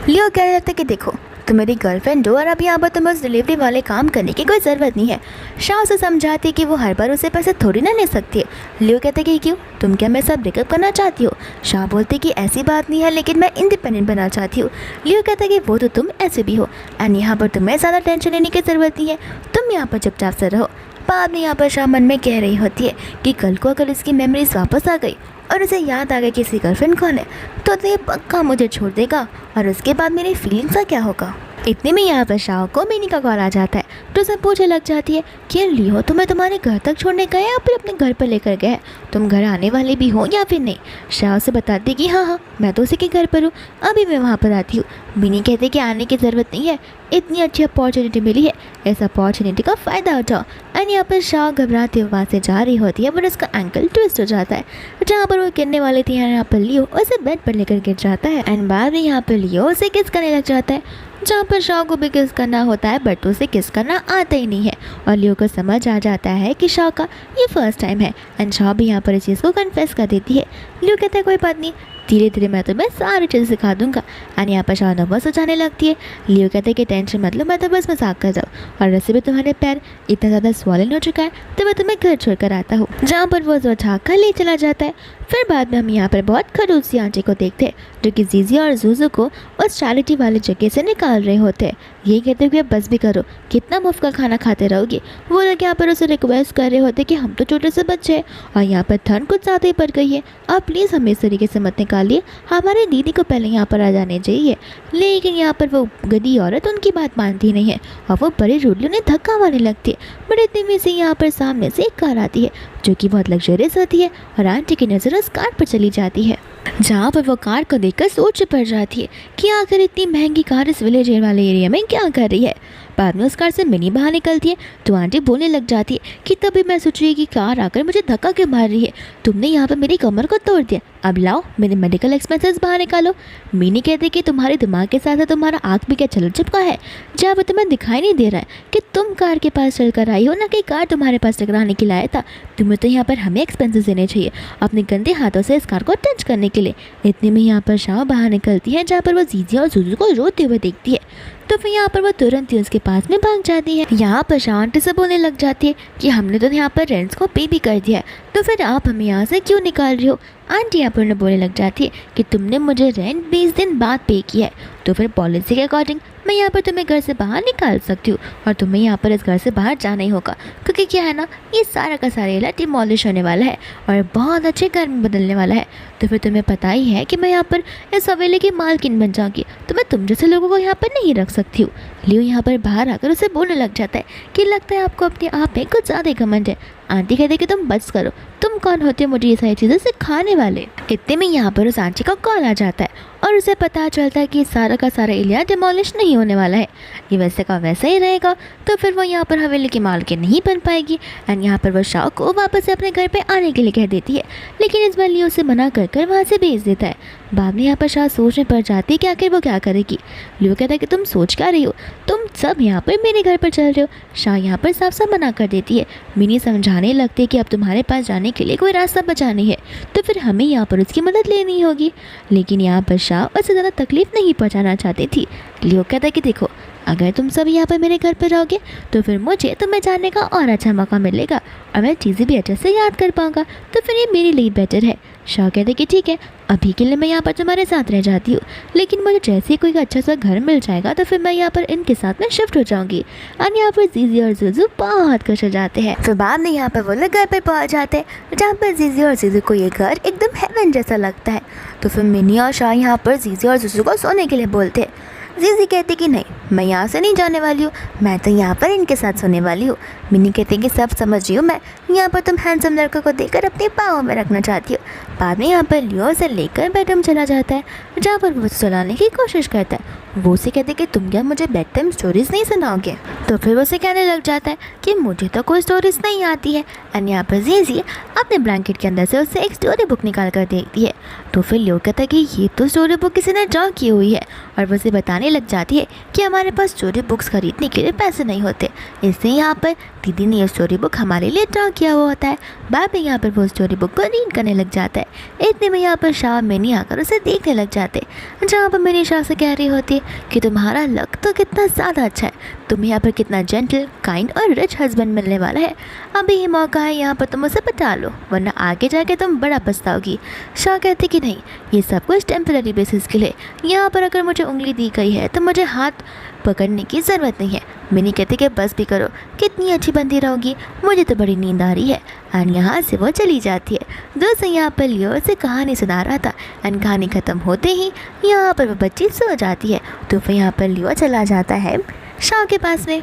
लियो कह रहा था कि देखो तुम मेरी गर्लफ्रेंड हो और अब यहाँ पर तुम्हें उस डिलीवरी वाले काम करने की कोई ज़रूरत नहीं है। शाह उसे समझाती है कि वो हर बार उसे पैसे थोड़ी ना ले सकती है। लियो कहते कि क्यों, तुम क्या मेरे साथ ब्रेकअप करना चाहती हो। शाह बोलते कि ऐसी बात नहीं है, लेकिन मैं इंडिपेंडेंट बनना चाहती हूँ। लियो कहता कि वो तो तुम ऐसे भी हो एंड यहाँ पर तुम्हें ज़्यादा टेंशन लेने की ज़रूरत नहीं है, तुम यहाँ पर चुपचाप से रहो। बाद में यहाँ पर शाह मन में कह रही होती है कि कल को अगर इसकी मेमोरीज वापस आ गई और उसे याद आ गया कि इसकी गर्लफ्रेंड कौन है, तो ये पक्का मुझे छोड़ देगा और उसके बाद मेरी फीलिंग्स का क्या होगा। इतने में यहाँ पर शाह को मिनी का कॉल आ जाता है, तो उसे पूछने लग जाती है कि लियो तुम्हें तुम्हारे घर तक छोड़ने गए या फिर अपने घर पर लेकर गए, तुम घर आने वाले भी हो या फिर नहीं। शाह से बताती कि हाँ मैं तो उसी के घर पर हूँ, अभी मैं वहाँ पर आती हूँ। मिनी कहते कि आने की ज़रूरत नहीं है, इतनी अच्छी अपॉर्चुनिटी मिली है, इस अपॉर्चुनिटी का फ़ायदा उठाओ। एंड यहाँ पर शाह घबराते हुए वहाँ से जा रही होती है, पर उसका एंकल ट्विस्ट हो जाता है, जहाँ पर वो गिरने वाली थी यहाँ पर लियो उसे बेड पर लेकर गिर जाता है एंड बाद में यहाँ पर लियो उसे किस करने लग जाता है, जहाँ पर शाह को भी किस करना होता है बट उसे किस करना आता ही नहीं है। और लियो को समझ आ जाता है कि शाह का ये फर्स्ट टाइम है एंड शाह भी यहाँ पर इस चीज़ को कन्फेस कर देती है। लियो कहता है कोई बात नहीं, धीरे धीरे मैं तुम्हें सारी चीज़ें सिखा दूंगा। एंड यहाँ पर शाह नर्वस हो जाने लगती है। लियो कहते हैं कि टेंशन मतलब मैं तो बस मजाक कर जाऊँ, और वैसे भी तुम्हारे पैर इतना ज़्यादा स्वॉलन हो चुका है तो मैं तुम्हें घर छोड़कर आता हूँ, जहाँ पर वो उठा कर ले चला जाता है। फिर बाद में हम यहाँ पर बहुत खड़ूस सी आंटी को देखते हैं, जो कि जीजी और जूजू को उस चैरिटी वाली जगह से निकाल रहे होते हैं। ये कहते हुए बस भी करो, कितना मुफ्त का खाना खाते रहोगे। वो लोग यहाँ पर उसे रिक्वेस्ट कर रहे होते कि हम तो छोटे से बच्चे हैं और यहाँ पर ठंड कुछ ज़्यादा ही पड़ गई है, आप प्लीज़ हमें इस तरीके से मत निकालिए, हमारी दीदी को पहले यहाँ पर आ जाने चाहिए। लेकिन यहाँ पर वो गधी औरत उनकी बात मानती नहीं है और वो बड़ी रूडली उन्हें धक्का मारने लगती है। बड़े इतने में से यहाँ पर सामने से एक कार आती है जो कि बहुत लग्जरियस होती है और आंटी की नज़र उस कार पर चली जाती है, जहाँ पर वो कार को देखकर सोच पड़ जाती है कि आखिर इतनी महंगी कार इस विलेज वाले एरिया में क्या कर रही है। बाद में उस कार से मिनी बाहर निकलती है तो आंटी बोलने लग जाती है कि तभी मैं सोच रही कि कार आकर मुझे धक्का क्यों मार रही है, तुमने यहाँ पर मेरी कमर को तोड़ दिया, अब लाओ मेरे मेडिकल एक्सपेंसेस बाहर निकालो। मिनी कहती कि तुम्हारे दिमाग के साथ तुम्हारा आँख भी क्या चल चिपका है, जब तुम्हें दिखाई नहीं दे रहा है कि तुम कार के पास चल कर आई हो ना कि कार तुम्हारे पास टकराने के लिए आया था। तुम्हें तो यहाँ पर हमें एक्सपेंसेस देने चाहिए अपने गंदे हाथों से इस कार को टच करने के लिए। इतने में यहाँ पर शाह बाहर निकलती है जहाँ पर वो जीजी और जुजू को रोते हुए देखती है, तो फिर यहाँ पर वो तुरंत ही उसके पास में भाग जाती है। यहाँ पर शाह आंटी से बोलने लग जाती है कि हमने तो यहाँ पर रेंट्स को पे भी कर दिया है, तो फिर आप हमें यहाँ से क्यों निकाल रही हो। आंटी यहाँ पर उन्हें बोलने लग जाती है कि तुमने मुझे रेंट 20 दिन बाद पे किया है, तो फिर पॉलिसी के अकॉर्डिंग मैं यहाँ पर तुम्हें घर से बाहर निकाल सकती हूँ और तुम्हें यहाँ पर इस घर से बाहर जाना ही होगा, क्योंकि क्या है ना, ये सारा का सारा एरिया डिमोलिश होने वाला है और बहुत अच्छे घर में बदलने वाला है। तो फिर तुम्हें पता ही है कि मैं यहाँ पर इस हवेली की मालकिन बन जाऊँगी, तो मैं तुम जैसे लोगों को यहाँ पर नहीं रख सकती हूँ। लियो यहाँ पर बाहर आकर उसे बोलने लग जाता है कि लगता है आपको अपने आप में कुछ ज़्यादा घमंड है। आंटी कहते कि तुम बस करो, तुम कौन होते हो मुझे ये सारी चीज़ें सिखाने वाले। इतने में यहाँ पर उस आंटी का कॉल आ जाता है और उसे पता चलता है कि सारा का सारा एरिया डिमोलिश नहीं होने वाला है, ये वैसे का वैसा ही रहेगा। तो फिर वो यहाँ पर हवेली की मालकिन नहीं बन पाएगी एंड यहाँ पर वो शाह को वापस से अपने घर पे आने के लिए कह देती है, लेकिन इस बार लियो उसे मना कर वहाँ से भेज देता है। बाद में यहाँ पर शाह सोचने पड़ जाती है कि आखिर वो क्या करेगी। लियो कहता है कि तुम सोच क्या रही हो, तुम सब यहाँ पर मेरे घर पर चल रहे हो। शाह यहाँ पर साफ साफ मना कर देती है। मिनी समझाने लगती है कि अब तुम्हारे पास जाने के लिए कोई रास्ता बचा नहीं है, तो फिर हमें यहाँ पर उसकी मदद लेनी होगी। लेकिन यहाँ पर शाह उससे ज़्यादा तकलीफ नहीं पहुँचाना चाहती थी। लियो कहता है कि देखो, अगर तुम सब यहाँ पर मेरे घर पर रहोगे तो फिर मुझे तुम्हें जानने का और अच्छा मौका मिलेगा और मैं चीज़ें भी अच्छे से याद कर पाऊँगा, तो फिर ये मेरे लिए बेटर है। शाह कहते कि ठीक है, अभी के लिए मैं यहाँ पर तुम्हारे साथ रह जाती हूँ, लेकिन मुझे जैसे ही कोई अच्छा सा घर मिल जाएगा तो फिर मैं यहाँ पर इनके साथ में शिफ्ट हो जाऊँगी। और यहाँ पर जीजी और जुजू बहुत खुश हो जाते हैं। फिर बाद में यहाँ पर वो लोग घर पर पहुँच जाते हैं जहाँ पर जीजी और जुजू को ये घर एकदम हेवन जैसा लगता है। तो फिर मिनी और शाह यहाँ पर जीजी और जुजू को सोने के लिए बोलते हैं। जीजी कहती कि नहीं, मैं यहाँ से नहीं जाने वाली हूँ, मैं तो यहाँ पर इनके साथ सोने वाली हूँ। मिनी कहती कि सब समझ रही हूँ मैं, यहाँ पर तुम हैंडसम लड़कों को देकर अपने पाँव में रखना चाहती हो। बाद में यहाँ पर लियो से लेकर बेडरूम चला जाता है जहाँ पर वो सुलाने की कोशिश करता है। वो उसे कहते कि तुम क्या मुझे बेड टाइम स्टोरीज नहीं सुनाओगे। तो फिर वो उसे कहने लग जाता है कि मुझे तो कोई स्टोरीज नहीं आती है। एंड यहाँ पर जीजी अपने ब्लैंकेट के अंदर से उससे एक स्टोरी बुक निकाल कर देखती है। तो फिर लियो कहता है कि ये तो स्टोरी बुक किसी ने ड्रॉ की हुई है, और वो उसे बताने लग जाती है कि हमारे पास स्टोरी बुक्स खरीदने के लिए पैसे नहीं होते, इसलिए यहाँ पर दीदी ने ये स्टोरी बुक हमारे लिए ड्रॉ किया हुआ होता है। बाद में यहाँ पर वो स्टोरी बुक को रीड करने लग जाता है। इतने में यहाँ पर शाह मिनी आकर उसे देखने लग जाते, जहाँ पर मिनी शाह से कह रही होती है कि तुम्हारा लक तो कितना ज़्यादा अच्छा है, तुम्हें यहाँ पर कितना जेंटल, काइंड और रिच हस्बैंड मिलने वाला है। अभी ये मौका है, यहाँ पर तुम उसे बता लो, वरना आगे जाके तुम बड़ा पछताओगी। शाह कहते कि नहीं, ये सब कुछ टेम्पररी बेसिस के लिए, यहाँ पर अगर मुझे उंगली दी गई है तो मुझे हाथ पकड़ने की ज़रूरत नहीं है। मिनी कहती कि बस भी करो, कितनी अच्छी बंदी रहोगी, मुझे तो बड़ी नींद आ रही है। एंड यहाँ से वो चली जाती है। दोस्तों यहाँ पर लियो से कहानी सुना रहा था एंड कहानी ख़त्म होते ही यहाँ पर वो बच्ची सो जाती है। तो फिर यहाँ पर लियो चला जाता है शाह के पास में।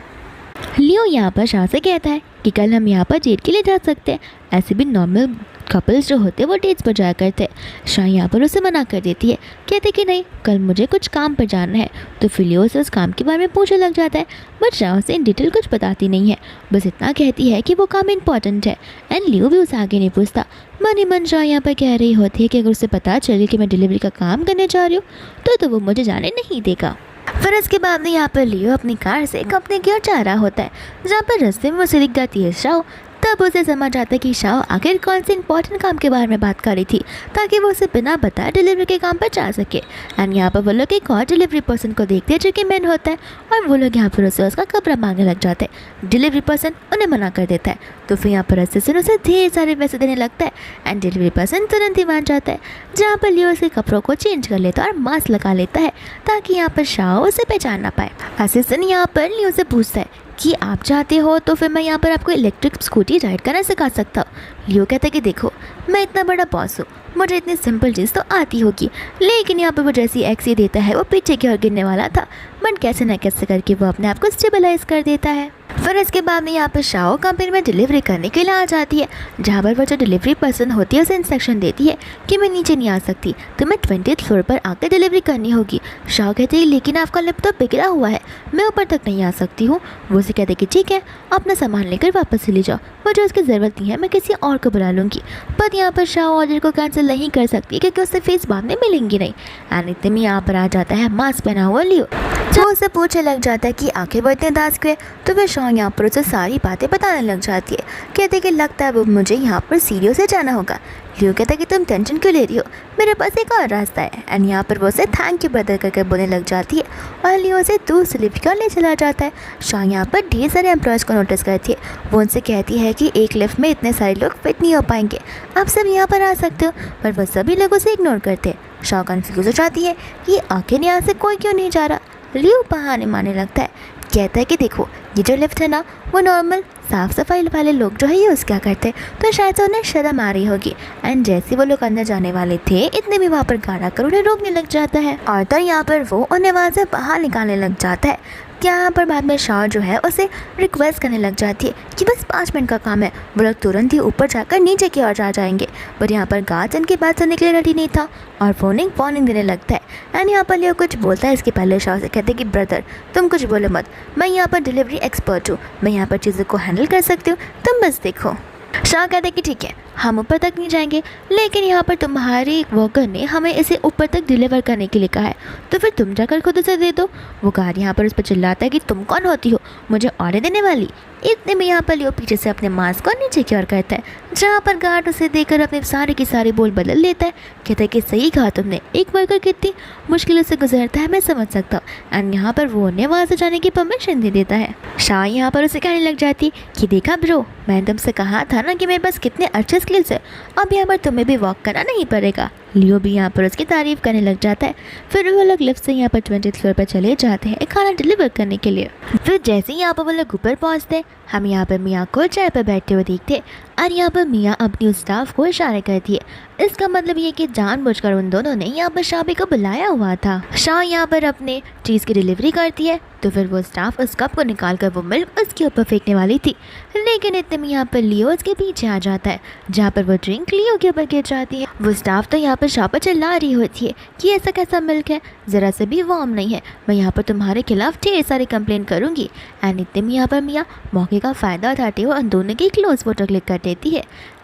लियो यहाँ पर शाह से कहता है कि कल हम यहाँ पर डेट के लिए जा सकते हैं, ऐसे भी नॉर्मल कपल्स जो होते हैं वो डेट्स पर जाया करते हैं। शाह यहाँ पर उसे मना कर देती है, कहते कि नहीं, कल मुझे कुछ काम पर जाना है। तो फिर लियो से उस काम के बारे में पूछने लग जाता है, बट शाह उसे इन डिटेल कुछ बताती नहीं है, बस इतना कहती है कि वो काम इंपॉर्टेंट है। एंड लियो भी उसे आगे नहीं पूछता। मन ही मन शाह यहाँ पर कह रही होती है कि अगर उसे पता चले कि मैं डिलीवरी का काम करने जा रही हूँ तो वो मुझे जाने नहीं देगा। फिर इसके बाद में यहाँ पर लियो अपनी कार से कंपनी की ओर जा रहा होता है, जहाँ पर रास्ते में उसे दिख जाती है शाह। तब उसे समझ आता है कि शाह आखिर कौन से इंपॉर्टेंट काम के बारे में बात कर रही थी, ताकि वो उसे बिना बताए डिलीवरी के काम पर जा सके। एंड यहाँ पर वो लोग एक और डिलीवरी पर्सन को देखते हैं जो कि मैन होता है, और वो लोग यहाँ पर उसे उसका कपड़ा मांगने लग जाते हैं। डिलीवरी पर्सन उन्हें मना कर देता है। तो फिर यहाँ पर असिस्टेंट उसे ढेर सारे पैसे देने लगता है एंड डिलीवरी पर्सन तुरंत ही मान जाता है, जहाँ पर लियो उसके कपड़ों को चेंज कर लेता है और मास्क लगा लेता है ताकि यहाँ पर शाओ उसे पहचान ना पाए। असिस्टेंट यहाँ पर लियो से पूछता है कि आप चाहते हो तो फिर मैं यहाँ पर आपको इलेक्ट्रिक स्कूटी राइड करना सिखा सकता हूँ। लियो कहता है कि देखो मैं इतना बड़ा बॉस हूँ, मुझे इतनी सिंपल चीज़ तो आती होगी, लेकिन यहाँ पर वो जैसी एक्सी देता है वो पीछे की ओर गिरने वाला था, बट कैसे न कैसे करके वो अपने आप को स्टेबलाइज कर देता है। फिर इसके बाद में यहाँ पर शाओ कंपनी में डिलीवरी करने के लिए आ जाती है, जहाँ पर वो जो डिलीवरी पर्सन होती है उसे इंस्ट्रक्शन देती है कि मैं नीचे नहीं आ सकती, तुम्हें 20th फ्लोर पर आकर डिलीवरी करनी होगी। शाओ कहती है लेकिन आपका लैपटॉप बिगड़ा हुआ है, मैं ऊपर तक नहीं आ सकती हूँ। वो उसे कहते कि ठीक है अपना सामान लेकर वापस ले जाओ, मुझे उसकी ज़रूरत नहीं है, मैं किसी और को बुला लूँगी। पर यहाँ पर शाओ ऑर्डर को कैंसिल नहीं कर सकती क्योंकि उससे फीस बाद में मिलेंगी नहीं। एंड इतने में यहाँ पर आ जाता है मास्क पहना हुआ लियो, जो उसे पूछने लग जाता है कि आखिर वो इतने उदास क्यों है। तो फिर शाओ यहाँ पर उसे सारी बातें बताने लग जाती है, कहते कि लगता है वो मुझे यहाँ पर सीढ़ियों से जाना होगा। लियो कहता है कि तुम टेंशन क्यों ले रही हो, मेरे पास एक और रास्ता है। एंड यहाँ पर वो उसे थैंक यू ब्रदर करके बोलने लग जाती है और लियो उसे दूसरी लिफ्ट का ले चला जाता है। शाओ यहाँ पर ढेर सारे एम्प्लॉयज़ को नोटिस करती है, वो उनसे कहती है कि एक लिफ्ट में इतने सारे लोग फिट नहीं हो पाएंगे, आप सब यहाँ पर आ सकते हो, पर वो सभी लोग उसे इग्नोर करते हैं। शाओ कन्फ्यूज हो जाती है कि आखिर यहाँ से कोई क्यों नहीं जा रहा। लियो बहाने मारने लगता है, कहता है कि देखो ये जो लिफ्ट है ना वो नॉर्मल साफ़ सफाई वाले लोग जो है ये उसका करते हैं, तो शायद से उन्हें शर्म आ रही होगी। एंड जैसे वो लोग अंदर जाने वाले थे इतने में वहाँ पर गाड़ा कर उन्हें रोकने लग जाता है और तो यहाँ पर वो उन्हें वहाँ से बाहर निकालने लग जाता है। यहाँ पर बाद में शाओ जो है उसे रिक्वेस्ट करने लग जाती है कि बस 5 मिनट का काम है, वो लोग तुरंत ही ऊपर जाकर नीचे की ओर जा जाएंगे। पर यहाँ पर गार्ड इनकी बात सुनने के लिए रेडी नहीं था और वार्निंग देने लगता है। एंड यहाँ पर लियो कुछ बोलता है, इसके पहले शाओ से कहते हैं कि ब्रदर तुम कुछ बोलो मत, मैं यहाँ पर डिलीवरी एक्सपर्ट हूँ, मैं यहाँ पर चीज़ों को हैंडल कर सकती हूँ, तुम बस देखो। शाह कहते हैं कि ठीक है हम ऊपर तक नहीं जाएंगे, लेकिन यहाँ पर तुम्हारी वर्कर ने हमें इसे ऊपर तक डिलीवर करने के लिए कहा है, तो फिर तुम जाकर खुद उसे दे दो। वो गार्ड यहाँ पर उस पर चिल्लाता है कि तुम कौन होती हो मुझे ऑर्डर देने वाली। इतने में यहाँ पर लियो पीछे से अपने मास्क को नीचे की ओर करता है, जहाँ पर गार्ड उसे देकर अपने सारे के सारे बोल बदल लेता है। कहता है कि सही कहा तुमने, एक वर्कर कितनी मुश्किलों से गुजरता है मैं समझ सकता हूँ। एंड यहाँ पर वो उन्हें वहाँ से जाने की परमिशन दे देता है। शाह यहाँ पर उसे कहने लग जाती कि देखा ब्रो, मैंने तुमसे कहा था ना कि मेरे पास कितने अच्छे स्किल्स है, अब यहाँ पर तुम्हें भी वॉक करना नहीं पड़ेगा। लियो भी यहाँ पर उसकी तारीफ करने लग जाता है। फिर वो लोग लिफ्ट से यहाँ पर 20th फ्लोर पर चले जाते हैं खाना डिलीवर करने के लिए। फिर जैसे ही यहाँ पर वो लोग ऊपर पहुँचते हैं, हम यहाँ पर मिया को चाय पर बैठते हुए देखते हैं और यहाँ पर मिया अपनी उस स्टाफ को इशारे करती है। इसका मतलब ये कि जानबूझकर उन दोनों ने यहाँ पर शाबी को बुलाया हुआ था। शाह यहाँ पर अपने चीज़ की डिलीवरी करती है, तो फिर वो स्टाफ उस कप को निकाल कर वो मिल्क उसके ऊपर फेंकने वाली थी, लेकिन इतने में यहाँ पर लियो उसके पीछे आ जाता है, जहाँ पर वो ड्रिंक लियो के ऊपर गिर जाती है। वो स्टाफ तो यहाँ पर शाह पर चिल्ला रही होती है कि ऐसा कैसा मिल्क है, ज़रा से भी वार्म नहीं है, मैं यहाँ पर तुम्हारे खिलाफ ढेर सारी कंप्लेंट करूँगी। एंड इतने में यहाँ पर मियाँ मौके का फ़ायदा उठाते हुए उन दोनों की क्लोज फोटो क्लिक कर देती है।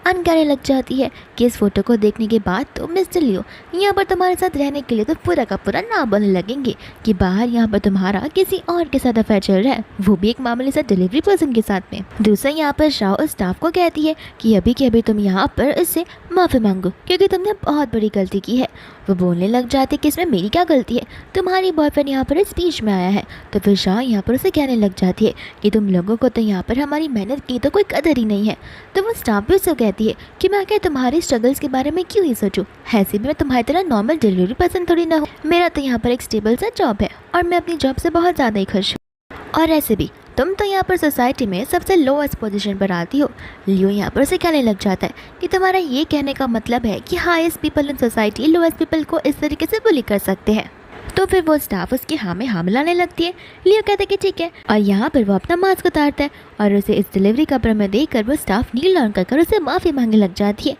कहने लग जाती है कि इस फोटो को देखने के बाद तो मिस्टर लियो यहाँ पर तुम्हारे साथ रहने के लिए तो पूरा का पूरा ना बोलने लगेंगे कि बाहर यहाँ पर तुम्हारा किसी और के साथ अफेयर चल रहा है, वो भी एक मामूली सा डिलीवरी पर्सन के साथ में। दूसरा यहाँ पर शाह उस स्टाफ को कहती है कि अभी के अभी तुम यहाँ पर इससे माफ़ी मांगो क्योंकि तुमने बहुत बड़ी गलती की है। वो बोलने लग जाती है कि इसमें मेरी क्या गलती है, तुम्हारी बॉयफ्रेंड यहाँ पर इस बीच में आया है। तो फिर शाह यहाँ पर उसे कहने लग जाती है कि तुम लोगों को तो यहाँ पर हमारी मेहनत की तो कोई कदर ही नहीं है। तो वो स्टाफ भी उससे कहती है कि मैं आखिर तुम्हारी स्ट्रगल्स के बारे में क्यों ही सोचूं, ऐसे भी मैं तुम्हारी तरह नॉर्मल डिलीवरी पर्सन थोड़ी ना हूँ, मेरा तो यहाँ पर एक स्टेबल सा जॉब है और मैं अपनी जॉब से बहुत ज़्यादा ही खुश हूँ। और ऐसे भी तुम तो यहाँ पर सोसाइटी में सबसे लोएस्ट पोजीशन पर आती हो। लियो यहाँ पर उसे कहने लग जाता है कि तुम्हारा ये कहने का मतलब है कि highest people in society lowest people को इस तरीके से बुली कर सकते हैं। तो फिर वो स्टाफ उसकी हाँ में हाँ मिलाने लगती है। लियो कहता है कि ठीक है, और यहाँ पर वो अपना मास्क उतारता है और उसे इस डिलीवरी कपड़े में देखकर वो स्टाफ नील डाउन कर उसे माफ़ी मांगने लग जाती है।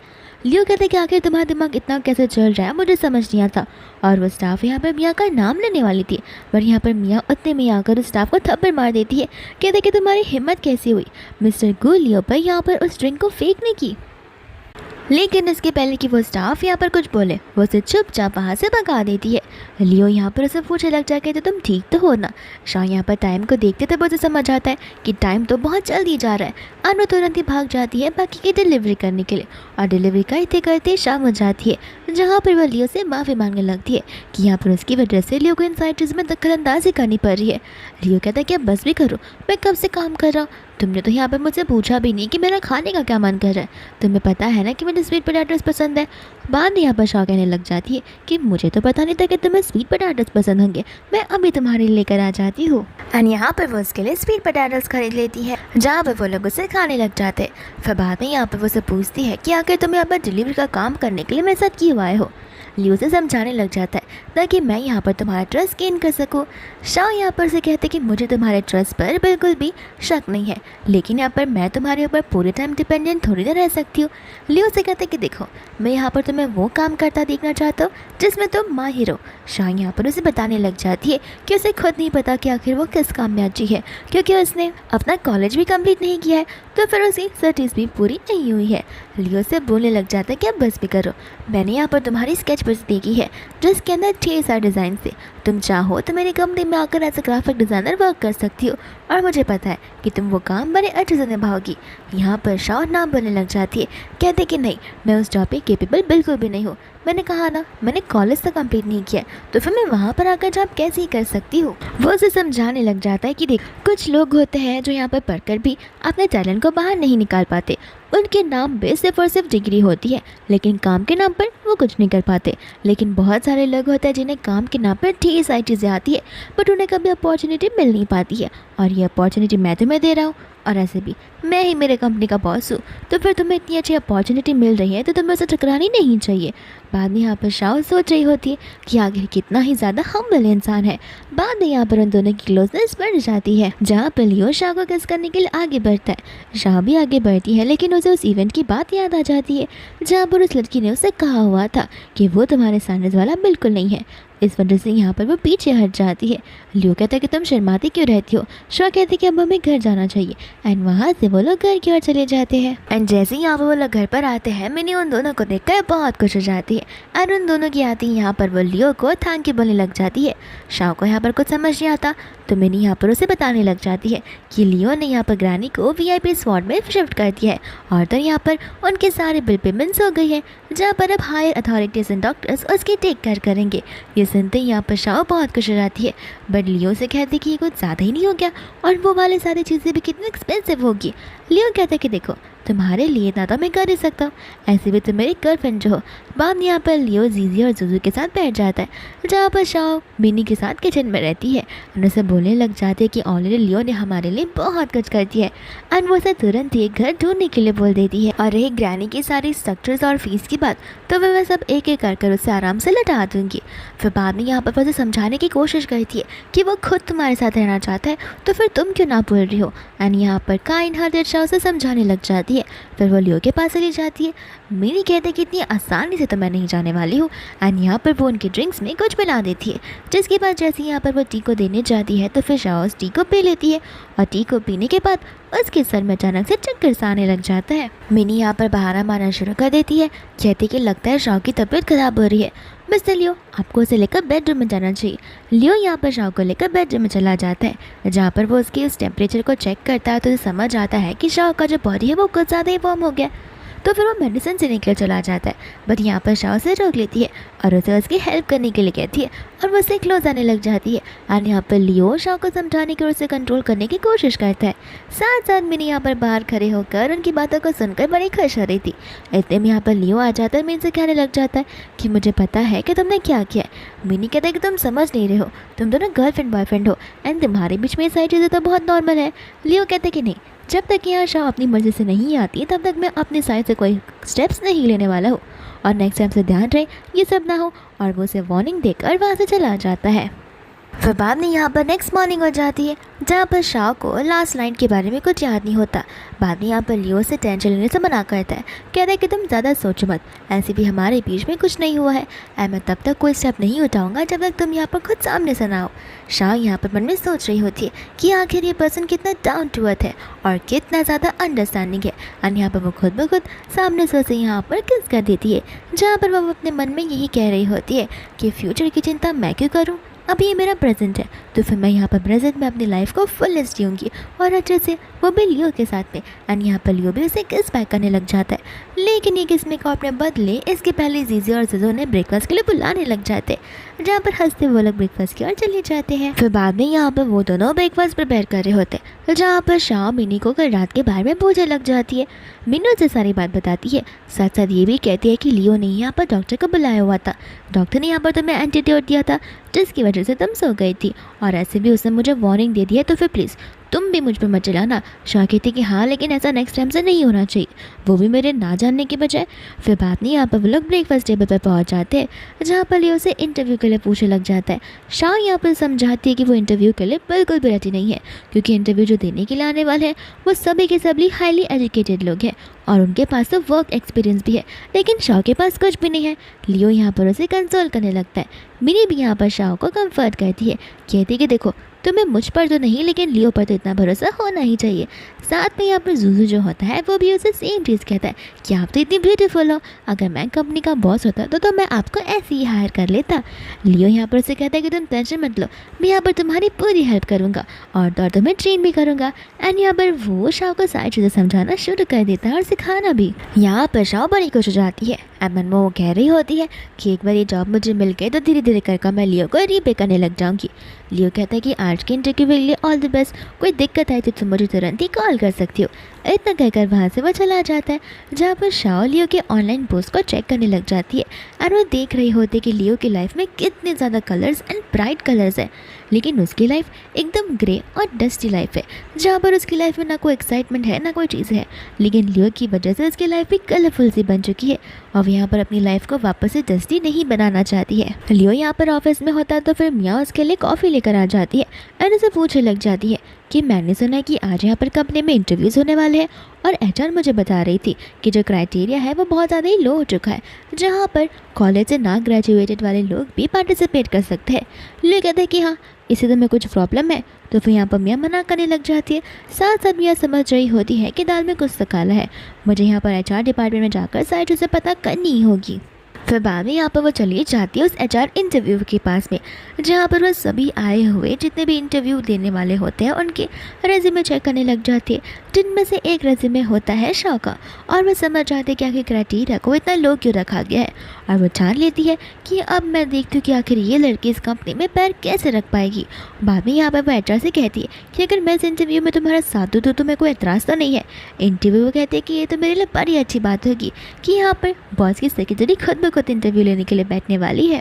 लियो कहते हैं कि आखिर तुम्हारा दिमाग इतना कैसे चल रहा है, मुझे समझ नहीं आता। और वो स्टाफ यहाँ पर मियाँ का नाम लेने वाली थी, पर यहाँ पर मियाँ उतने में आकर उस स्टाफ को थप्पड़ मार देती है। कहते कि तुम्हारी हिम्मत कैसी हुई मिस्टर गु लियो पर यहाँ पर उस ड्रिंक को फेंकने की। लेकिन इसके पहले कि वो स्टाफ यहाँ पर कुछ बोले, वो उसे चुपचाप वहाँ से भगा देती है। लियो यहाँ पर उसे पूछने लग जाके तो तुम ठीक तो हो ना। शाह यहाँ पर टाइम को देखते तब उसे समझ आता है कि टाइम तो बहुत जल्दी जा रहा है। अनु तुरंत ही भाग जाती है बाकी की डिलीवरी करने के लिए और डिलीवरी करते करते शाम हो जाती है। जहाँ पर वह लियो से माफ़ी मांगने लगती है कि यहाँ पर उसकी वजह से लियो को इन सारी चीज़ों में दखलंदाजी करनी पड़ रही है। लियो कहता है कि अब बस भी करो, मैं कब से काम कर रहा हूँ, तुमने तो यहाँ पर मुझसे पूछा भी नहीं कि मेरा खाने का क्या मन कर रहा है, तुम्हें पता है ना कि मुझे स्वीट पोटैटोस पसंद है। बाद में यहाँ पर शॉ कहने लग जाती है कि मुझे तो पता नहीं था कि तुम्हें स्वीट पोटैटोस पसंद होंगे, मैं अभी तुम्हारे लिए लेकर आ जाती हूँ। एंड यहाँ पर वो उसके लिए स्वीट पोटैटोस खरीद लेती है, जहाँ पर वो लोग उसे खाने लग जाते हैं। फिर बाद में यहाँ पर वो उसे पूछती है कि आखिर तुम यहाँ पर डिलीवरी का काम करने के लिए मेरे साथ क्यों आए हो। लियो से समझाने लग जाता है ताकि मैं यहाँ पर तुम्हारा ट्रस्ट गेन कर सकूँ। शॉ यहाँ पर से कहते कि मुझे तुम्हारे ट्रस्ट पर बिल्कुल भी शक नहीं है, लेकिन यहाँ पर मैं तुम्हारे ऊपर पूरे टाइम डिपेंडेंट थोड़ी ना रह सकती हूँ। लियो से कहते कि देखो, मैं यहाँ पर तुम्हें वो काम करता देखना चाहता हूँ जिसमें तुम माहिर हो। शॉ यहाँ पर उसे बताने लग जाती है कि उसे खुद नहीं पता कि आखिर वो किस काम में अच्छी है, क्योंकि उसने अपना कॉलेज भी कंप्लीट नहीं किया है, तो फिर उसकी स्टडीज़ भी पूरी नहीं हुई है। लियो से बोलने लग जाता है कि अब बस भी करो, मैंने यहाँ पर तुम्हारी स्केच बुक देखी है जिसके अंदर 6 सारे डिज़ाइन थे, तुम चाहो तो मेरी कंपनी में आकर as a graphic designer work कर सकती हो, और मुझे पता है कि तुम वो काम बड़े अच्छे से निभाओगी। यहाँ पर शॉ ना बोलने लग जाती है, कहते कि नहीं, मैं उस जॉब पे केपेबल बिल्कुल भी नहीं हूँ। मैंने कहा ना, मैंने कॉलेज तक कंप्लीट नहीं किया, तो फिर मैं वहाँ पर आकर जॉब कैसे ही कर सकती हूँ। वो उसे समझाने लग जाता है कि देख, कुछ लोग होते हैं जो यहाँ पर पढ़कर भी अपने टैलेंट को बाहर नहीं निकाल पाते, उनके नाम पे सिर्फ और सिर्फ डिग्री होती है, लेकिन काम के नाम पर वो कुछ नहीं कर पाते। लेकिन बहुत सारे लोग होते हैं जिन्हें काम के नाम पर ढेर सारी चीज़ें आती है, बट उन्हें कभी अपॉर्चुनिटी मिल नहीं पाती है, और ये अपॉर्चुनिटी मैं तुम्हें दे रहा हूँ, और ऐसे भी मैं ही मेरे कंपनी का बॉस हूँ, तो फिर तुम्हें इतनी अच्छी अपॉर्चुनिटी मिल रही है तो तुम्हें उसे ठुकरानी नहीं चाहिए। बाद में यहाँ पर शॉ सोच रही होती है कि आखिर कितना ही ज़्यादा हम्बल इंसान है। बाद में यहाँ पर उन दोनों की क्लोजनेस बढ़ जाती है, जहाँ पर लियो शॉ को किस करने के लिए आगे बढ़ता है। शॉ भी आगे बढ़ती है, लेकिन उसे उस इवेंट की बात याद आ जाती है जहाँ पर उस लड़की ने उसे कहा हुआ था कि वो तुम्हारे स्टैंडर्ड्स वाला बिल्कुल नहीं है। इस वजह से यहाँ पर वो पीछे हट जाती है। लियो कहता है कि तुम शर्माती क्यों रहती हो। शॉ कहती है कि अब हमें घर जाना चाहिए, एंड वहाँ से वो लोग घर की ओर चले जाते हैं। एंड जैसे ही यहाँ पर वो लोग घर पर आते हैं, मिनी उन दोनों को देखकर बहुत खुश हो जाती है, एंड उन दोनों की आती यहाँ पर वो लियो को थैंक यू बोलने लग जाती है। शॉ को यहाँ पर कुछ समझ नहीं आता, तो मिनी यहाँ पर उसे बताने लग जाती है कि लियो ने यहाँ पर ग्रैनी को VIP स्पॉट में शिफ्ट कर दिया है, और तो यहाँ पर उनके सारे बिल पेमेंट्स हो गई है, जहाँ पर अब हायर अथॉरिटीज़ एंड डॉक्टर्स उसकी टेक केयर करेंगे। ये सुनते ही यहाँ पर शॉ बहुत खुश हो जाती है, बट लियो से कहती कि ये कुछ ज़्यादा ही नहीं हो गया, और वो वाले सारी चीज़ें भी कितनी एक्सपेंसिव होगी। लियो कहता है कि देखो, तुम्हारे लिए इतना तो मैं कर ही सकता हूँ, ऐसे भी तुम मेरी गर्लफ्रेंड जो हो। बाद में यहाँ पर लियो जीजी और जुजू के साथ बैठ जाता है, जहाँ पर शॉ मिनी के साथ किचन में रहती है, और उसे बोलने लग जाती है कि ऑलरेडी लियो ने हमारे लिए बहुत कुछ कर दिया है, एंड वो उसे तुरंत ही एक घर ढूंढने के लिए बोल देती है। और रही ग्रैनी की सारी स्ट्रक्चर्स और फीस की बात, तो मैं सब एक एक कर उसे आराम से लौटा दूंगी। फिर बाद में यहाँ पर उसे समझाने की कोशिश करती है कि वो खुद तुम्हारे साथ रहना चाहता है, तो फिर तुम क्यों ना बोल रही हो। एंड यहाँ पर काइंड हार्टेड शॉ उसे समझाने लग जाती है। फिर वो लियो के पास चली जाती है। मिनी कहते कि इतनी आसानी से तो मैं नहीं जाने वाली हूँ, एंड यहाँ पर वो उनके ड्रिंक्स में कुछ मिला देती है, जिसके बाद जैसे यहाँ पर वो टी को देने जाती है, तो फिर शॉ उस टी को पी लेती है, और टी को पीने के बाद उसके सर में अचानक से चक्कर सा आने लग जाता है। मिनी यहाँ पर बहाना मारना शुरू कर देती है, कहती कि लगता है शॉ की तबीयत खराब हो रही है, मिस्टर लियो आपको उसे लेकर बेडरूम में जाना चाहिए। लियो यहाँ पर शॉ को लेकर बेडरूम में चला जाता है, जहाँ पर वो उसके उस टेम्परेचर को चेक करता है, तो उसे समझ आता है कि शॉ का जो बॉडी है वो कुछ ज़्यादा ही वार्म हो गया, तो फिर वो मेडिसिन से निकल चला जाता है। बट यहाँ पर शॉ उसे रोक लेती है और उसे उसकी हेल्प करने के लिए कहती है, और वो उससे क्लोज आने लग जाती है। और यहाँ पर लियो शॉ को समझाने की और उसे कंट्रोल करने की कोशिश करता है। साथ साथ मिनी यहाँ पर बाहर खड़े होकर उनकी बातों को सुनकर बड़ी खुश हो रही थी। इतने में यहाँ पर लियो आ जाता है, मिनी से कहने लग जाता है कि मुझे पता है कि तुमने क्या किया है। मिनी कहता है कि तुम समझ नहीं रहे हो, तुम दोनों गर्लफ्रेंड बॉयफ्रेंड हो, एंड तुम्हारे बीच में ये सारी चीज़ें तो बहुत नॉर्मल है। लियो कहते हैं कि नहीं, जब तक यहाँ शॉ अपनी मर्जी से नहीं आती तब तक मैं अपनी साइड से कोई स्टेप्स नहीं लेने वाला हूँ, और नेक्स्ट टाइम से ध्यान रहे ये सब ना हो। और वो उसे वार्निंग देकर वहाँ से चला जाता है। फिर बाद में यहाँ पर नेक्स्ट मॉर्निंग हो जाती है, जहाँ पर शॉ को लास्ट नाइट के बारे में कुछ याद नहीं होता। बाद में यहाँ पर लियो से टेंशन लेने से मना करता है, कहता है कि तुम ज़्यादा सोचो मत, ऐसे भी हमारे बीच में कुछ नहीं हुआ है, एंड मैं तब तक कोई स्टेप नहीं उठाऊंगा जब तक तुम यहाँ पर खुद सामने से ना हो। शॉ यहाँ पर मन में सोच रही होती है कि आखिर ये पर्सन कितना डाउन टू अर्थ है और कितना ज़्यादा अंडरस्टैंडिंग है, और यहाँ पर वो खुद ब खुद सामने से उसे यहाँ पर किस कर देती है, जहाँ पर वो अपने मन में यही कह रही होती है कि फ्यूचर की चिंता मैं क्यों करूँ, अभी ये मेरा प्रेजेंट है, तो फिर मैं यहाँ पर प्रेजेंट में अपनी लाइफ को फुलेस्ट जीऊँगी और अच्छे से, वो भी लियो के साथ में। एंड यहाँ पर लियो भी उसे किस बैक करने लग जाता है, लेकिन ये किस में को अपने बदले इसके पहले जीजी और जिजो ने ब्रेकफास्ट के लिए बुलाने लग जाते हैं, जहाँ पर हंसते वो लोग ब्रेकफास्ट की ओर चले जाते हैं। फिर बाद में यहाँ पर वो दोनों ब्रेकफास्ट प्रिपेयर कर रहे होते हैं, जहाँ पर शाम मिनी को कल रात के बारे में पूछने लग जाती है। मिनू से सारी बात बताती है, साथ साथ ये भी कहती है कि लियो ने यहाँ पर डॉक्टर को बुलाया हुआ था, डॉक्टर ने यहाँ पर तुम्हें एंटीडोट दिया था जिसकी वजह से तुम सो गई थी, और ऐसे भी उसने मुझे वार्निंग दे दी है, तो फिर प्लीज़ तुम भी मुझ पर मत चलाना। शाह कहती कि हाँ लेकिन ऐसा नेक्स्ट टाइम से नहीं होना चाहिए, वो भी मेरे ना जानने के बजाय। फिर बात नहीं, यहाँ पर वो लोग ब्रेकफास्ट टेबल पर पहुँच जाते हैं, जहाँ पर लियो से इंटरव्यू के लिए पूछने लग जाता है। शाह यहाँ पर समझाती है कि वो इंटरव्यू के लिए बिल्कुल भी रेडी नहीं है, क्योंकि इंटरव्यू जो देने के लिए आने वाले हैं वो सभी के सभी हाईली एजुकेटेड लोग हैं और उनके पास तो वर्क एक्सपीरियंस भी है, लेकिन शाह के पास कुछ भी नहीं है। लियो यहाँ पर उसे कंसोल करने लगता है। मिनी भी यहाँ पर शाह को कंफर्ट करती है, कहती है कि देखो तुम्हें मुझ पर तो नहीं लेकिन लियो पर तो इतना भरोसा होना ही चाहिए। साथ में यहाँ पर जूजू जो होता है वो भी उसे सेम चीज़ कहता है कि आप तो इतनी ब्यूटीफुल हो, अगर मैं कंपनी का बॉस होता तो मैं आपको ऐसे ही हायर कर लेता। लियो यहाँ पर उसे कहता है कि तुम टेंशन मत लो, मैं यहाँ पर तुम्हारी पूरी हेल्प करूँगा और तो तुम्हें ट्रेन भी करूँगा। एंड यहाँ पर वो शाह को सारी चीज़ें समझाना शुरू कर देता है और सिखाना भी। यहाँ पर शाह बड़ी खुश हो जाती है। अब मन में वो कह रही होती है कि एक बार ये जॉब मुझे मिल गई तो धीरे धीरे कर मैं लियो को रीपे करने लग जाऊँगी। लियो कहता है कि आज के इंटरव्यू के लिए ऑल द बेस्ट, कोई दिक्कत आई तो तुम मुझे तुरंत ही कॉल कर सकती हो। इतना कहकर वहाँ से वो चला जाता है, जहाँ पर शाह लियो के ऑनलाइन पोस्ट को चेक करने लग जाती है और वो देख रही होती है कि लियो की लाइफ में कितने ज़्यादा कलर्स एंड ब्राइट कलर्स है, लेकिन उसकी लाइफ एकदम ग्रे और डस्टी लाइफ है, जहाँ पर उसकी लाइफ में ना कोई एक्साइटमेंट है ना कोई चीज़ है, लेकिन लियो की वजह से उसकी लाइफ भी कलरफुल सी बन चुकी है और यहाँ पर अपनी लाइफ को वापस से डस्टी नहीं बनाना चाहती है। लियो यहाँ पर ऑफिस में होता है तो फिर मिया उसके लिए कॉफ़ी लेकर आ जाती है और उसे पूछने लग जाती है कि मैंने सुना कि आज यहाँ पर कंपनी में इंटरव्यूज़ होने वाले हैं और एचआर मुझे बता रही थी कि जो क्राइटेरिया है वो बहुत ज़्यादा ही लो हो चुका है, जहाँ पर कॉलेज से ना ग्रेजुएटेड वाले लोग भी पार्टिसिपेट कर सकते हैं। लियो कहते हैं कि हाँ इसे तो में कुछ प्रॉब्लम है, तो फिर यहाँ पर मियाँ मना करने लग जाती है। साथ साथ मियाँ समझ रही होती है कि दाल में कुछ तो काला है, मुझे यहाँ पर एचआर डिपार्टमेंट में जाकर सारी चीज़ें पता करनी ही होगी। फिर बाद में यहाँ पर वो चली जाती है उस एचआर इंटरव्यू के पास में, जहाँ पर वो सभी आए हुए जितने भी इंटरव्यू देने वाले होते हैं उनके रेज्यूमे चेक करने लग जाती है, जिनमें से एक रेज्यूमे होता है शाह का, और वो समझ जाते हैं कि आखिर क्राइटेरिया को इतना लो क्यों रखा गया है, और वो जान लेती है कि अब मैं देखती हूँ कि आखिर ये लड़की इस कंपनी में पैर कैसे रख पाएगी। बाद में यहाँ पर वो एचआर से कहती है कि अगर मैं इस इंटरव्यू में तुम्हारा साथ दूँ तो तुम्हें कोई एतराज़ तो नहीं है। इंटरव्यू वो कहते हैं कि ये तो मेरे लिए बड़ी अच्छी बात होगी कि यहाँ पर बॉस की सेक्रेटरी खुद ब खुद इंटरव्यू लेने के लिए बैठने वाली है।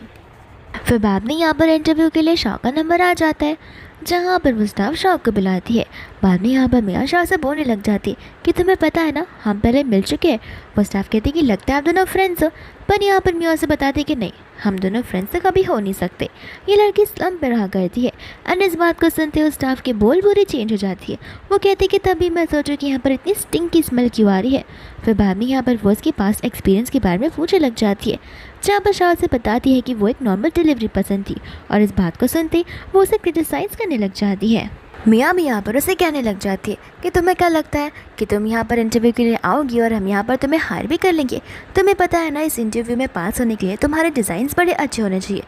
फिर बाद में यहाँ पर इंटरव्यू के लिए शाह का नंबर आ जाता है, जहाँ पर वो स्टाफ शाह को बुलाती है। बाद में यहाँ पर मियाँ शाह से बोलने लग जाती है कि तुम्हें पता है ना हम पहले मिल चुके हैं। वो स्टाफ कहती है कि लगता है आप दोनों फ्रेंड्स हो, पर यहाँ पर मियाँ से बताती कि नहीं हम दोनों फ्रेंड्स तो कभी हो नहीं सकते, ये लड़की स्लम पर रहा करती है। एंड इस बात को सुनते हुए स्टाफ की बोल पूरी चेंज हो जाती है। वो कहती है कि तभी मैं सोचूं कि यहाँ पर इतनी स्टिंग की स्मेल क्यों आ रही है। फिर बाद में यहाँ पर वो उसके पास एक्सपीरियंस के बारे में पूछने लग जाती है, जहाँ पर शाह से बताती है कि वो एक नॉर्मल डिलीवरी पर्सन थी, और इस बात को सुनते वो उसे क्रिटिसाइज़ करने लग जाती है। मियाँ भी यहाँ पर उसे कहने लग जाती है कि तुम्हें क्या लगता है कि तुम यहाँ पर इंटरव्यू के लिए आओगी और हम यहाँ पर तुम्हें हायर भी कर लेंगे। तुम्हें पता है ना इस इंटरव्यू में पास होने के लिए तुम्हारे डिज़ाइंस बड़े अच्छे होने चाहिए,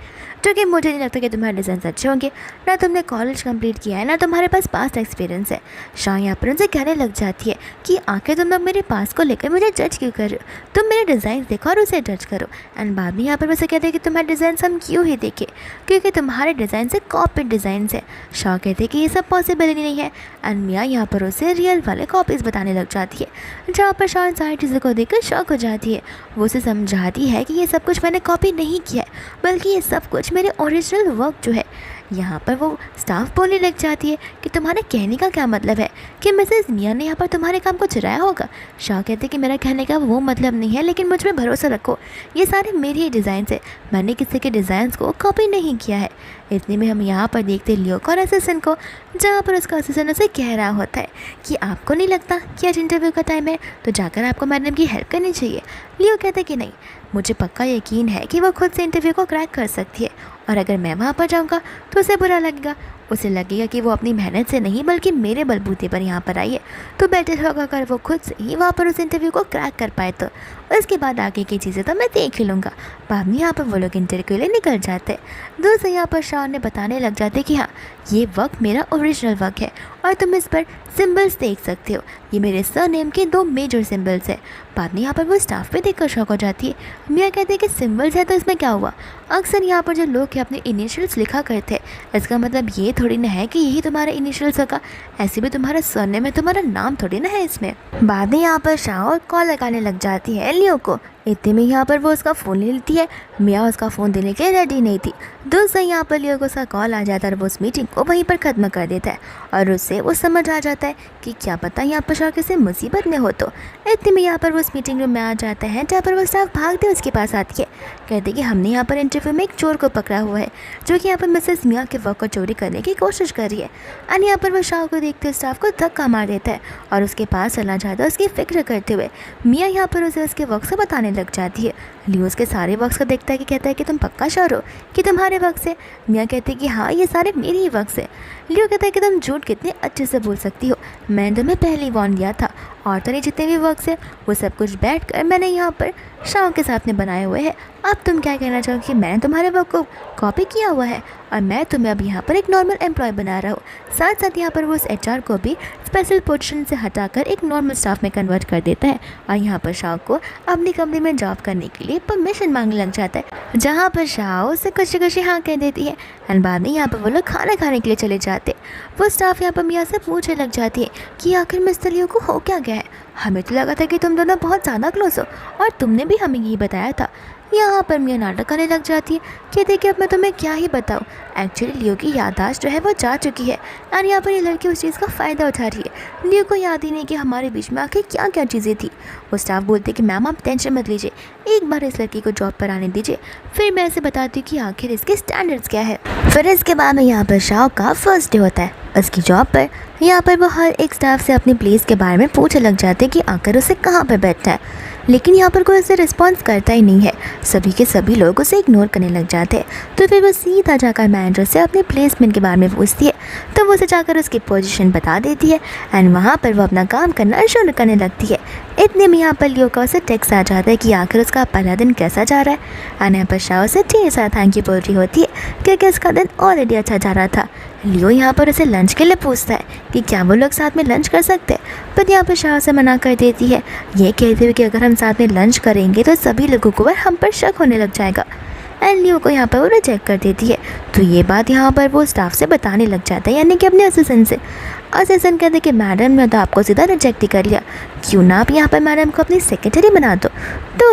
जो कि मुझे नहीं लगता कि तुम्हारे डिज़ाइंस अच्छे होंगे। ना तुमने कॉलेज कंप्लीट किया है ना तुम्हारे पास पास्ट एक्सपीरियंस है। शाह यहाँ पर उनसे कहने लग जाती है कि आखिर तुम लोग मेरे पास को लेकर मुझे जज क्यों कर रहे हो, तुम मेरे डिज़ाइन देखो और उसे जज करो। एंड बाद में यहाँ पर वैसे कहते हैं कि तुम्हारे डिज़ाइंस हम क्यों ही देखें, क्योंकि तुम्हारे डिज़ाइन से कॉपी डिज़ाइन है। शाह कहते हैं कि ये सब पॉसिबल ही नहीं है। एंड मियाँ यहाँ पर उसे रियल वाले कॉपीज़ बताने लग जाती है, जहाँ पर शाह सारी चीज़ों को देखकर शॉक हो जाती है। वो उसे समझाती है कि ये सब कुछ मैंने कॉपी नहीं किया है, बल्कि ये सब कुछ मेरे ओरिजिनल वर्क जो है। यहाँ पर वो स्टाफ बोलने लग जाती है कि तुम्हारे कहने का क्या मतलब है कि मिसेस मियाँ ने यहाँ पर तुम्हारे काम को चुराया होगा। शाह कहते कि मेरा कहने का वो मतलब नहीं है, लेकिन मुझ पर भरोसा रखो, ये सारे मेरे ही डिज़ाइंस है, मैंने किसी के डिज़ाइंस को कॉपी नहीं किया है। इतने में हम यहाँ पर देखते लियो और असिस्टेंट को, जहाँ पर उसका असिस्टेंट उसे कह रहा होता है कि आपको नहीं लगता कि आज इंटरव्यू का टाइम है तो जाकर आपको मैडम की हेल्प करनी चाहिए। लियो कहते कि नहीं, मुझे पक्का यकीन है कि वो खुद से इंटरव्यू को क्रैक कर सकती है, और अगर मैं वहाँ पर जाऊँगा तो उसे बुरा लगेगा। उसे लगेगा कि वो अपनी मेहनत से नहीं बल्कि मेरे बलबूते पर यहाँ पर आई है, तो बेटर होगा अगर वो खुद से ही वहाँ पर उस इंटरव्यू को क्रैक कर पाए। तो उसके बाद आगे की चीज़ें तो मैं देख ही लूँगा। बाद में यहाँ पर वो लोग इंटरव्यू के लिए निकल जाते। दोस्तों यहाँ पर शाह ने बताने लग जाते कि हाँ, ये वर्क मेरा ओरिजिनल वर्क है और तुम इस पर सिंबल्स देख सकते हो, ये मेरे सरनेम के 2 मेजर सिंबल्स है। बाद में यहाँ पर वो स्टाफ पे देखकर शॉक हो जाती है। मियाँ कहते हैं कि सिंबल्स है तो इसमें क्या हुआ? अक्सर यहाँ पर जो लोग अपने इनिशियल्स लिखा करते हैं, इसका मतलब ये थोड़ी ना है कि यही तुम्हारा इनिशियल्स होगा। ऐसे भी तुम्हारा सरनेम में तुम्हारा नाम थोड़ी ना है इसमें। बाद में यहाँ पर शाह कॉल लगाने लग जाती है लियो को। इतने में यहाँ पर वो उसका फ़ोन ले लेती है। मियाँ उसका फ़ोन देने के लिए रेडी नहीं थी। दोस्तों यहाँ पर लियो को उसका कॉल आ जाता है और वो उस मीटिंग को वहीं पर ख़त्म कर देता है और उससे वो समझ आ जाता है कि क्या पता यहाँ पर शाह किसी मुसीबत में हो। तो इतने में यहाँ पर वो उस मीटिंग रूम में आ जाता है जहाँ पर वो स्टाफ भागते उसके पास आती है। कहते कि हमने यहाँ पर इंटरव्यू में एक चोर को पकड़ा हुआ है जो कि यहाँ पर मिसेस मियाँ के वर्क को चोरी करने की कोशिश कर रही है। और यहाँ पर वो शाह को देखते स्टाफ को धक्का मार देता है और उसके पास चला जाता है उसकी फिक्र करते हुए। मियाँ यहाँ पर उसे उसके वर्क से बताने लग जाती है। लियो उसके सारे वर्क्स को देखता है कि कहता है कि तुम पक्का श्योर हो कि तुम्हारे वर्क्स है? मियाँ कहते हैं कि हाँ, ये सारे मेरे ही वर्क्स है। लियो कहता है कि तुम झूठ कितने अच्छे से बोल सकती हो, मैंने तुम्हें पहले ही वार्न दिया था। और तो नहीं, जितने भी वर्क्स है वो सब कुछ बैठकर मैंने यहाँ पर शाह के साथ में बनाए हुए हैं। अब तुम क्या कहना चाहो कि मैंने तुम्हारे वर्क को कॉपी किया हुआ है और मैं तुम्हें अब यहाँ पर एक नॉर्मल एम्प्लॉय बना रहा हूँ। साथ साथ यहाँ पर वो उस HR को भी स्पेशल पोजीशन से हटाकर एक नॉर्मल स्टाफ में कन्वर्ट कर देता है और यहाँ पर शाह को अपनी कंपनी में जॉब करने के लिए परमिशन मांगने लग जाता है, जहाँ पर शाह उसे खुशी खुशी हाँ कह देती है। एंड बाद में यहाँ पर वो लोग खाना खाने के लिए चले जाते। वो स्टाफ यहाँ पर मियाँ से पूछने लग जाती है कि आखिर मिस्टर लियो को हो क्या गया है? हमें तो लगा था कि तुम दोनों बहुत ज़्यादा क्लोज हो और तुमने भी हमें यही बताया था। यहाँ पर मियाँ नाटक करने लग जाती है। कहते कि अब मैं तुम्हें क्या ही बताऊँ, एक्चुअली लियो की याददाश्त जो है वो जा चुकी है और यहाँ पर ये लड़की उस चीज़ का फ़ायदा उठा रही है। लियो को याद ही नहीं कि हमारे बीच में आखिर क्या क्या चीज़ें थी। वो स्टाफ बोलते कि मैम आप टेंशन मत लीजिए, एक बार इस लड़की को जॉब पर आने दीजिए, फिर मैं ऐसे बताती हूँ कि आखिर इसके स्टैंडर्ड्स क्या है। फिर इसके बाद में यहाँ पर शाह का फर्स्ट डे होता है उसकी जॉब पर। यहाँ पर वो हर एक स्टाफ से अपनी प्लेस के बारे में पूछने लग जाते कि आखिर उसे कहाँ पर बैठना है, लेकिन यहाँ पर कोई उसे रिस्पॉन्स करता ही नहीं है। सभी के सभी लोग उसे इग्नोर करने लग जाते हैं। तो फिर वो सीधा जाकर मैनेजर से अपने प्लेसमेंट के बारे में पूछती है, तो वो उसे जाकर उसकी पोजीशन बता देती है एंड वहाँ पर वो अपना काम करना शुरू करने लगती है। इतने में यहाँ पर लियो का उसे टेक्स्ट आ जाता है कि आखिर उसका पहला दिन कैसा जा रहा है। और यहाँ पर शाह उसे ढेर सारा थैंक यू बोल रही होती है क्योंकि उसका दिन ऑलरेडी अच्छा जा रहा था। लियो यहाँ पर उसे लंच के लिए पूछता है कि क्या वो लोग साथ में लंच कर सकते हैं, पर यहाँ पर शाह से मना कर देती है, ये कहते हुए कि अगर हम साथ में लंच करेंगे तो सभी लोगों को हम पर शक होने लग जाएगा। एंड लियो को यहाँ पर वो रिजेक्ट कर देती है। तो ये बात यहाँ पर वो स्टाफ से बताने लग जाता है, यानी कि अपने असिस्टेंट से। असिस्टेंट कहते कि मैडम ने तो आपको सीधा रिजेक्ट ही कर लिया, क्यों ना आप यहाँ पर मैडम को अपनी सेक्रेटरी बना दो।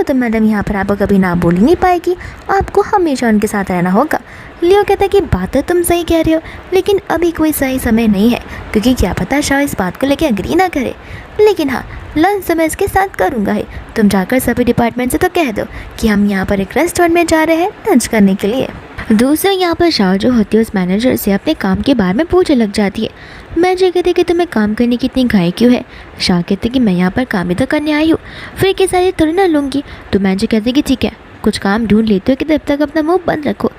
तो मैडम यहाँ पर आपको कभी ना बोल ही नहीं पाएगी, आपको हमेशा उनके साथ रहना होगा। लियो कहता है कि बात तो तुम सही कह रहे हो, लेकिन अभी कोई सही समय नहीं है क्योंकि क्या पता शाह इस बात को लेकर अग्री ना करे। लेकिन हाँ, लंच तो मैं इसके साथ करूँगा ही। तुम जाकर सभी डिपार्टमेंट से तो कह दो कि हम यहाँ पर एक रेस्टोरेंट में जा रहे हैं लंच करने के लिए। दूसरे यहाँ पर शाह जो होती है उस मैनेजर से अपने काम के बारे में पूछने लग जाती है। मैनेजर कहते कि तुम्हें काम करने की इतनी घाई क्यों है? शाह कहते कि मैं यहाँ पर काम ही तो करने आई हूँ, फिर के सारे थोड़ी ना लूँगी। तो मैनेजर कहते कि ठीक है, कुछ काम ढूंढ लेते हो कि तब तक अपना मुंह बंद रखो।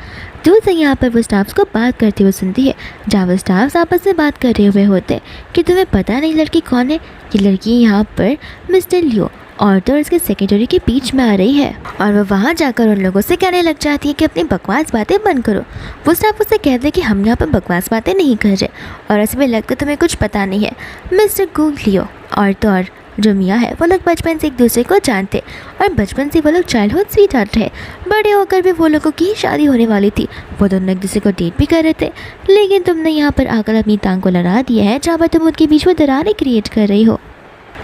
दूसरे यहाँ पर वो स्टाफ्स को बात करते हुए सुनती है, जहाँ वो स्टाफ्स आपस में बात कर रहे हुए होते हैं कि तुम्हें पता नहीं लड़की कौन है। ये लड़की यहाँ पर मिस्टर लियो और तो इसके सेक्रेटरी के बीच में आ रही है और वो वहाँ जाकर उन लोगों से कहने लग जाती है कि अपनी बकवास बातें बंद करो। वो स्टाफ उससे कहते हैं कि हम यहाँ पर बकवास बातें नहीं कर रहे और ऐसे में लगता तुम्हें कुछ पता नहीं है। मिस्टर गू लियो और तो और जो मियाँ है वो लोग बचपन से एक दूसरे को जानते और बचपन से वो लोग चाइल्डहुड स्वीट हार्ट रहे। बड़े होकर भी वो लोगों की शादी होने वाली थी, वो दोनों एक दूसरे को डेट भी कर रहे थे, लेकिन तुमने यहाँ पर आकर अपनी टांग को लड़ा दिया है जहाँ पर तुम उनके बीच में दरारें क्रिएट कर रही हो।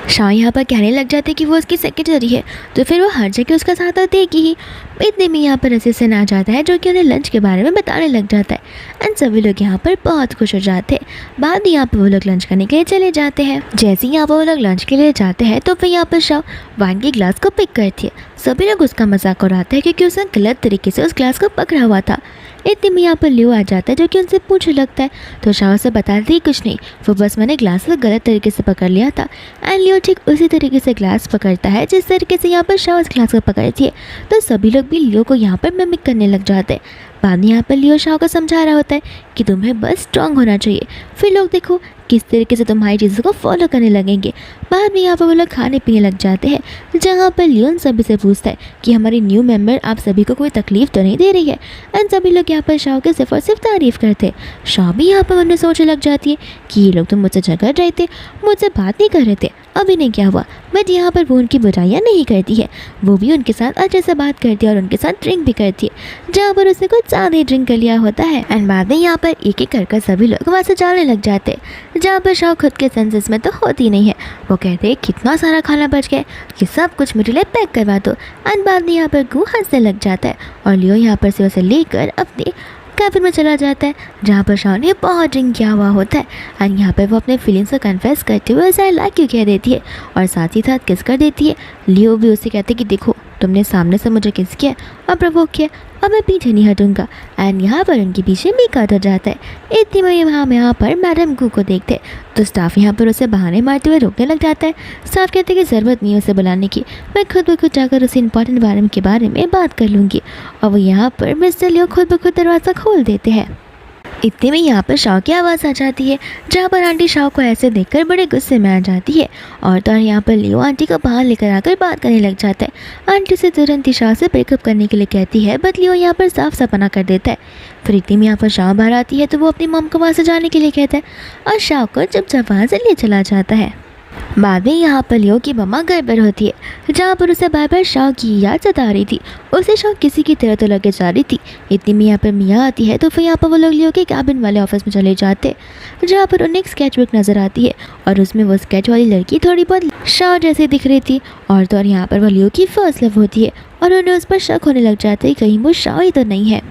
शाह यहाँ पर कहने लग जाते कि वो उसकी सेक्रेटरी है तो फिर वो हर जगह उसका साथ देगी ही। इतने में यहाँ पर असिस्टेंट आ जाता है जो कि उन्हें लंच के बारे में बताने लग जाता है एंड सभी लोग यहाँ पर बहुत खुश हो जाते हैं। बाद में यहाँ पर वो लोग लंच करने के लिए चले जाते हैं। जैसे ही यहाँ पर वो लोग लंच के लिए जाते हैं तो फिर यहाँ पर शाह वाइन के ग्लास को पिक करती है। सभी लोग उसका मजाक उड़ाते हैं क्योंकि उसने गलत तरीके से उस ग्लास को पकड़ा हुआ था। इतने में यहाँ पर लियो आ जाता है जो कि उनसे पूछने लगता है तो शाह से बताती ही कुछ नहीं, वो बस मैंने ग्लास को गलत तरीके से पकड़ लिया था। एंड लियो ठीक उसी तरीके से ग्लास पकड़ता है जिस तरीके से यहाँ पर शाह उस ग्लास को पकड़ती है। तो सभी लोग भी लियो को यहाँ पर मिमिक करने लग जाते हैं। बाद में यहाँ पर लियो शाह को समझा रहा होता है कि तुम्हें बस स्ट्रांग होना चाहिए। फिर लोग देखो किस तरीके से तुम्हारी चीज़ों को फॉलो करने लगेंगे। बाद में यहाँ पर वो लोग खाने पीने लग जाते हैं, जहाँ पर लियोन सभी से पूछता है कि हमारी न्यू मेंबर आप सभी को कोई तकलीफ तो नहीं दे रही है। एंड सभी लोग यहाँ पर शाओ के सिर्फ और सिर्फ तारीफ करते हैं। शाओ भी यहाँ पर उन्हें सोचने लग जाती है कि ये लोग तो मुझसे झगड़ रहे थे, मुझसे बात नहीं कर रहे थे, अभी नहीं क्या हुआ। बट यहाँ पर वो उनकी बुराइयाँ नहीं करती है, वो भी उनके साथ अच्छे से बात करती है और उनके साथ ड्रिंक भी करती है, जहाँ पर उसने कुछ ज़्यादा ही ड्रिंक कर लिया होता है। एंड बाद में यहाँ पर एक एक कर सभी लोग वहाँ से जाने लग जाते हैं, जहाँ पर शाओ खुद के सेंसेस में तो होती नहीं है। वो कहते हैं कितना सारा खाना बच गया, ये सब कुछ मेरे लिए पैक करवा दो। एंड बाद में यहाँ पर गू हंसने लग जाता है और लियो यहाँ पर से उसे लेकर अपने कैबिन में चला जाता है, जहाँ पर शाओ ने बहुत ड्रिंक किया हुआ होता है। एंड यहाँ पर वो अपने फीलिंग्स को कन्फेस करते हुए ऐसा लाइक यू कह देती है और साथ ही साथ किस कर देती है। लियो भी उसे कहते कि देखो तुमने सामने से मुझे किस किया और प्रवोक किया, अब मैं पीछे नहीं हटूंगा। एंड यहाँ पर उनके पीछे मीका हो जाता है। इतनी में यहाँ पर मैडम गू को देखते तो स्टाफ यहाँ पर उसे बहाने मारते हुए रोकने लग जाता है। स्टाफ कहते हैं कि ज़रूरत नहीं है उसे बुलाने की, मैं खुद ब खुद जाकर उसे इंपॉर्टेंट बारे के बारे में बात कर लूँगी। और वो यहाँ पर मिस्टर लियो खुद ब खुद दरवाज़ा खोल देते हैं। इतने में यहाँ पर शाओ की आवाज़ आ जाती है, जहाँ पर आंटी शाओ को ऐसे देखकर बड़े गुस्से में आ जाती है। और तो यहाँ पर लियो आंटी को बाहर लेकर आकर बात करने लग जाता है। आंटी से तुरंत ही शाओ से ब्रेकअप करने के लिए कहती है, बट लियो यहाँ पर साफ साफ मना कर देता है। फिर इतने में यहाँ पर शाओ बाहर आती है तो वो अपनी मॉम को वहाँ से जाने के लिए कहता है और शाओ को चुपचाप वहाँ से ले चला जाता है। बाद में यहाँ पर लियो की मम्मा घर पर होती है, जहाँ पर उसे बार बार शाओ की याद सता रही थी। उसे शाओ किसी की तरह तो लगे जा रही थी। इतनी में यहाँ पर मिया आती है तो फिर यहाँ पर वो लोग लियो के कैबिन वाले ऑफिस में चले जाते, जहाँ पर उन्हें एक स्केच बुक नज़र आती है और उसमें वो स्केच वाली लड़की थोड़ी बहुत शाओ जैसी दिख रही थी। और तो और यहाँ पर वो लियो की फर्स्ट लव होती है और उन्हें उस पर शक होने लग जाता है कहीं वो शाओ ही तो नहीं है।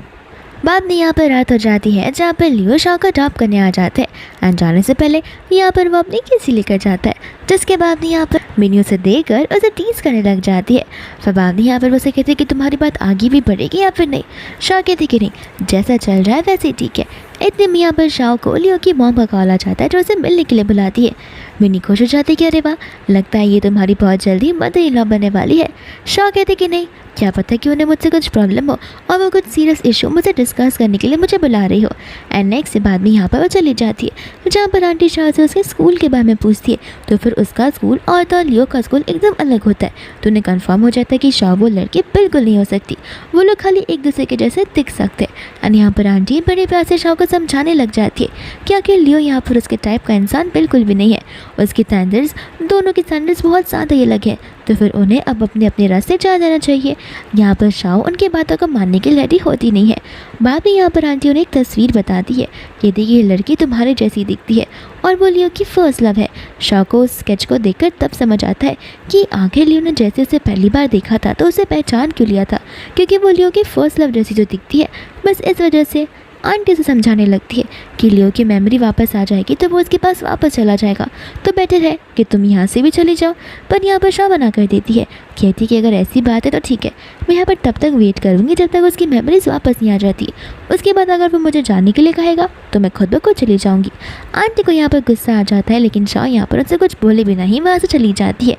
बाद में यहाँ पर रात हो जाती है, जहाँ पर लियो शाओ का ड्रॉप करने आ जाता है। एंड जाने से पहले यहाँ पर वो अपनी किसी लेकर जाता है, जिसके बाद में यहाँ पर मिनी उसे देकर उसे टीज करने लग जाती है। फिर बाद में यहाँ पर वो उसे कहते हैं कि तुम्हारी बात आगे भी बढ़ेगी या फिर नहीं। शाओ कहती कि नहीं, जैसा चल रहा है वैसे ठीक है। इतने में यहाँ पर शाओ को लियो की मॉम का कॉल आ जाता है जो उसे मिलने के लिए बुलाती है। मिनी खुश हो जाती है कि अरे वाह, लगता है ये तुम्हारी बहुत जल्दी मदर इन लॉ बनने वाली है। शाओ कहते कि नहीं, क्या पता कि उन्हें मुझसे कुछ प्रॉब्लम हो और वो कुछ सीरियस इशू मुझे डिस्कस करने के लिए मुझे बुला रही हो। एंड नेक्स्ट बाद में यहाँ पर वो चली जाती है, जहाँ पर आंटी शाओ से उसके स्कूल के बारे में पूछती है। तो फिर उसका स्कूल और तो लियो का स्कूल एकदम अलग होता है। तो उन्हें कन्फर्म हो जाता है कि शाओ वो लड़की बिल्कुल नहीं हो सकती, वो लोग खाली एक दूसरे के जैसे दिख सकते हैं। एंड यहाँ पर आंटी बड़े प्यार से शाओ को समझाने लग जाती है कि आखिर लियो यहाँ पर उसके टाइप का इंसान बिल्कुल भी नहीं है। उसकी स्टैंडर्ड्स, दोनों की स्टैंडर्ड्स बहुत ज़्यादा ही अलग है, तो फिर उन्हें अब अपने अपने रास्ते जा देना चाहिए। यहाँ पर शाओ उनकी बातों को मानने के लिए रेडी होती नहीं है। बाद में यहाँ पर आंटी उन्हें एक तस्वीर बताती है कि देखिए ये लड़की तुम्हारे जैसी दिखती है और वो लियो की फर्स्ट लव है। शाओ को उस स्केच को देखकर तब समझ आता है कि आखिर लियो ने जैसे उसे पहली बार देखा था तो उसे पहचान क्यों लिया था, क्योंकि वो लियो की फर्स्ट लव जैसी जो दिखती है। बस इस वजह से आंटी उसे समझाने लगती है कि लियो की मेमोरी वापस आ जाएगी तो वो उसके पास वापस चला जाएगा, तो बेटर है कि तुम यहाँ से भी चली जाओ। पर यहाँ पर शाओ मना कर देती है, कहती कि अगर ऐसी बात है तो ठीक है, मैं यहाँ पर तब तक वेट करूँगी जब तक उसकी मेमोरीज वापस नहीं आ जाती। उसके बाद अगर वो मुझे जाने के लिए कहेगा तो मैं खुद ब खुद चली जाऊँगी। आंटी को यहाँ पर गुस्सा आ जाता है, लेकिन शाओ यहाँ पर उससे कुछ बोले भी नहीं वहाँ से चली जाती है।